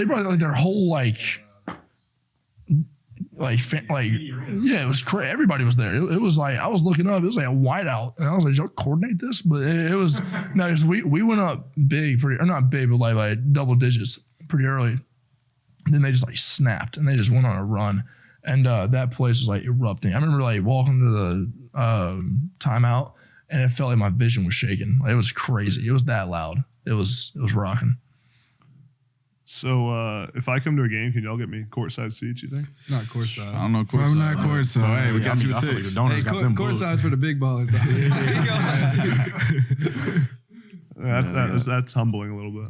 yeah, it was crazy. Everybody was there. It was like I was looking up. It was like a whiteout, and I was like, "Y'all coordinate this?" But it was no. Because we went up big, or not big, but like double digits pretty early. Then they just like snapped, and they just went on a run, and that place was like erupting. I remember like walking to the timeout, and it felt like my vision was shaking. Like, it was crazy. It was that loud. It was rocking. So if I come to a game, can y'all get me courtside seats, you think? Not courtside. I don't know. Probably not courtside. But, hey, we I got you feel like the six. donors Hey, got them booked. courtside's for the big ballers. That's humbling a little bit.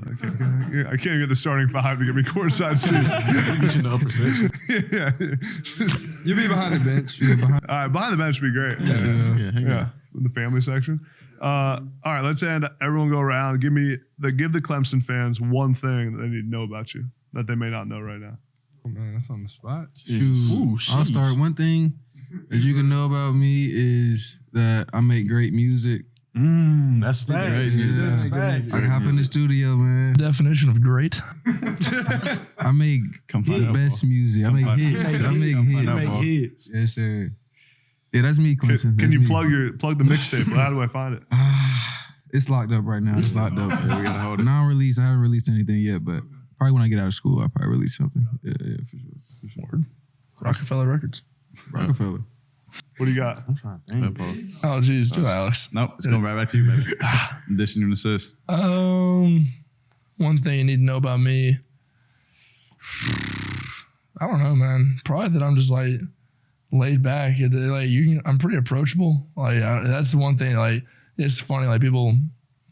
I can't get the starting 5 to get me courtside seats. Get you in the upper section. Yeah. You be behind the bench. You be behind. All right, behind the bench would be great. Yeah. In the family section. All right, let's end. Everyone go around. Give the Clemson fans one thing that they need to know about you that they may not know right now. Oh man, that's on the spot. Shoot. I'll start. One thing that you can know about me is that I make great music. That's facts. That's facts. I hop in the studio, man. Definition of great. I make the best music. I make hits. I make hits. Yes, sir. Yeah, that's me, Clemson. Can you plug the mixtape? How do I find it? It's locked up right now. It's locked up. We gotta hold it. Non-release. I haven't released anything yet, but probably when I get out of school, I'll probably release something. Yeah, for sure. Word. Rockefeller Records. Rockefeller. What do you got? I'm trying to think. Oh, geez, do it, Alex. Nope, it's going right back to you, baby. Dishing you an assist. One thing you need to know about me. I don't know, man. Probably that I'm just like laid back. I'm pretty approachable. That's the one thing. Like, it's funny. Like, people,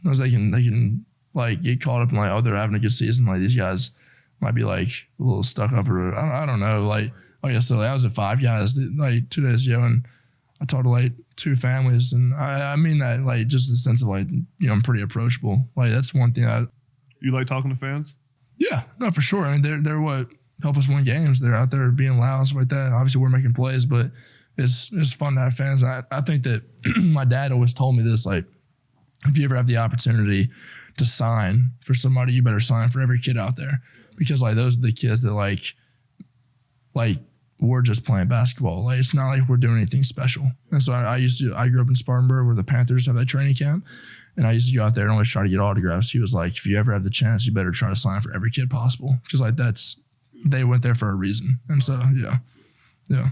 they can like get caught up in like, oh, they're having a good season. Like, these guys might be like a little stuck up, or I don't know. Like I said, I was at Five Guys like 2 days ago, and I talked to like 2 families, and I mean that like just the sense of like, I'm pretty approachable. Like, that's one thing You like talking to fans? Yeah, no, for sure. I mean, they're what help us win games. They're out there being loud and stuff like that. Obviously, we're making plays, but it's fun to have fans. I think that my dad always told me this, like, if you ever have the opportunity to sign for somebody, you better sign for every kid out there, because like those are the kids that like we're just playing basketball. Like, it's not like we're doing anything special. And so I grew up in Spartanburg, where the Panthers have that training camp. And I used to go out there and always try to get autographs. He was like, if you ever have the chance, you better try to sign for every kid possible. Because like they went there for a reason. And so, yeah.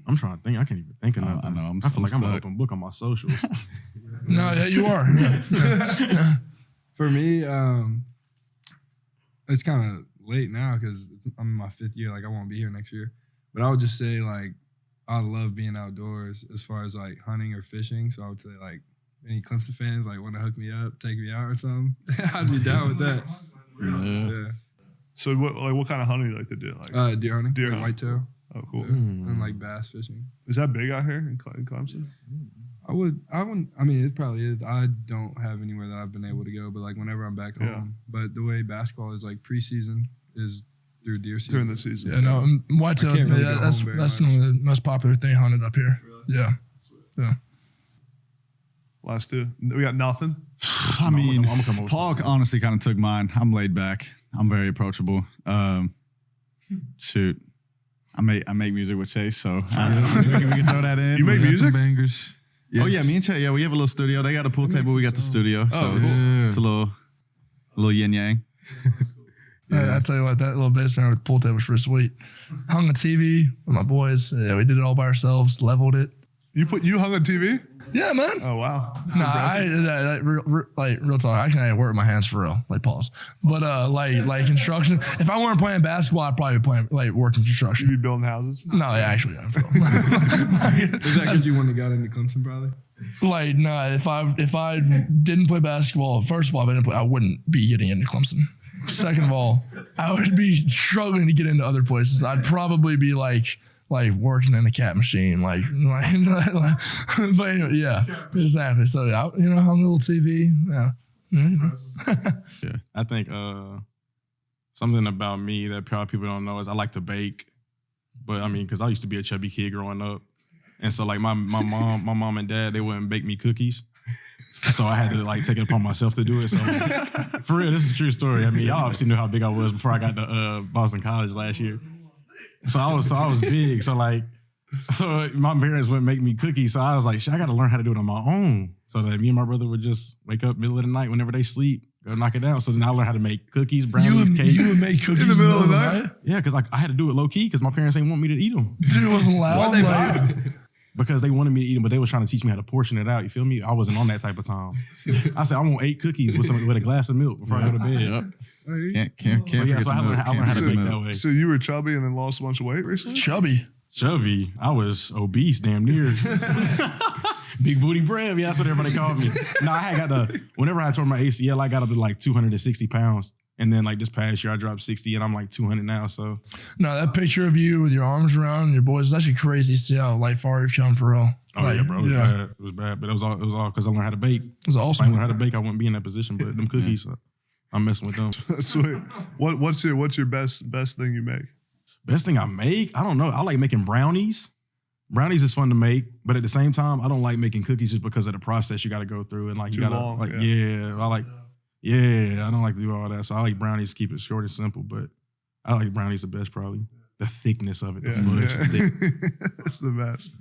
I'm trying to think. I can't even think of nothing. I know. I feel like I'm an open book on my socials. No, yeah, you are. Yeah. For me, it's kind of late now because I'm in my 5th year. Like, I won't be here next year. But I would just say, like, I love being outdoors as far as like hunting or fishing. So I would say, like, any Clemson fans like want to hook me up, take me out or something, I'd be down with that. Yeah. So what kind of hunting do you like to do? Like deer hunting, deer like hunting. whitetail, Oh, cool. and like bass fishing. Is that big out here in Clemson? I wouldn't. I mean, it probably is. I don't have anywhere that I've been able to go, but like whenever I'm back home. But the way basketball is, like, preseason is through deer season. During the season. Yeah, no, whitetail, really go that's home very one much. of the most popular thing hunted up here. Yeah. Last 2. We got nothing. I mean, I'm gonna come over Paul sometime. honestly kind of took mine. I'm laid back. I'm very approachable. Shoot, I make music with Chase, so we can throw that in. You make We got music? some bangers. Oh yeah, me and Chase. Yeah, we have a little studio. They got a pool table. We got the studio. So Oh, it's a little yin yang. I tell you what, that little basement with the pool table was pretty sweet. Hung a TV with my boys. Yeah, we did it all by ourselves, leveled it. You hung on TV? Yeah, man. Oh wow. That's Nah, impressive. real talk. I can work with my hands for real, like pause. But like construction. If I weren't playing basketball, I'd probably be playing like working You construction. be building houses? No, yeah, actually, yeah, for real. Is that because you wouldn't have got into Clemson, probably? Like, no, if I didn't play basketball, first of all, I wouldn't be getting into Clemson. Second of all, I would be struggling to get into other places. I'd probably be like working in a cat machine, like but anyway, yeah, exactly. So I'm a little TV, yeah. I think something about me that probably people don't know is I like to bake. But I mean, because I used to be a chubby kid growing up, and so like my mom and dad, they wouldn't bake me cookies, so I had to like take it upon myself to do it. So for real, this is a true story. I mean, y'all obviously knew how big I was before I got to Boston College last year. So I was big. So my parents wouldn't make me cookies. So I was like, shit, I got to learn how to do it on my own. So that me and my brother would just wake up middle of the night whenever they sleep, go knock it down. So then I learned how to make cookies, brownies, cake. You would make cookies In the middle of the night? Yeah, because like I had to do it low key because my parents ain't want me to eat them. Dude, it wasn't loud. Like, Because they wanted me to eat them, but they were trying to teach me how to portion it out. You feel me? I wasn't on that type of time. I said I want 8 cookies with a glass of milk before I go to bed. Can't So forget I learned how to bake that way. So you were chubby and then lost a bunch of weight recently? chubby. I was obese, damn near. Big booty Brev, yeah, that's what everybody called me. No, whenever I tore my ACL, I got up to like 260 pounds. And then like this past year, I dropped 60 and I'm like 200 now. So No, that picture of you with your arms around your boys is actually crazy to see how like far you've come for real. yeah, bro, it was bad. But it was all because I learned how to bake. It was If I awesome. didn't learn how to bake, I wouldn't be in that position. But them cookies, I'm messing with them. Sweet. What's your best thing you make? Best thing I make? I don't know. I like making brownies. Brownies is fun to make, but at the same time, I don't like making cookies just because of the process you got to go through and like you Too got to long, like yeah. I don't like to do all that. So I like brownies, keep it short and simple. But I like brownies the best probably. The thickness of it, the fudge, the thick. That's the best.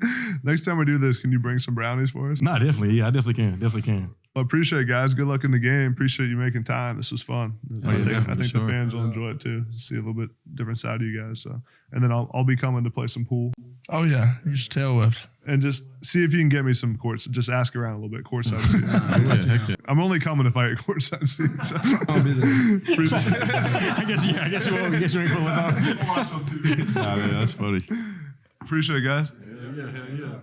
Next time we do this, can you bring some brownies for us? No, definitely. Yeah, I definitely can. Well, appreciate it, guys. Good luck in the game. Appreciate you making time. This was fun. Oh, yeah, I think sure. the fans will enjoy it too. See a little bit different side of you guys. So, and then I'll be coming to play some pool Oh yeah, you just tail whipped. and just see if you can get me some courts. Just ask around a little bit courtside seats. Heck yeah. I'm only coming if I get courtside seats. So. I'll be there. Appreciate it. I guess you will. I guess you ain't pulling out. Nah, man, that's funny. Appreciate it, guys. Yeah.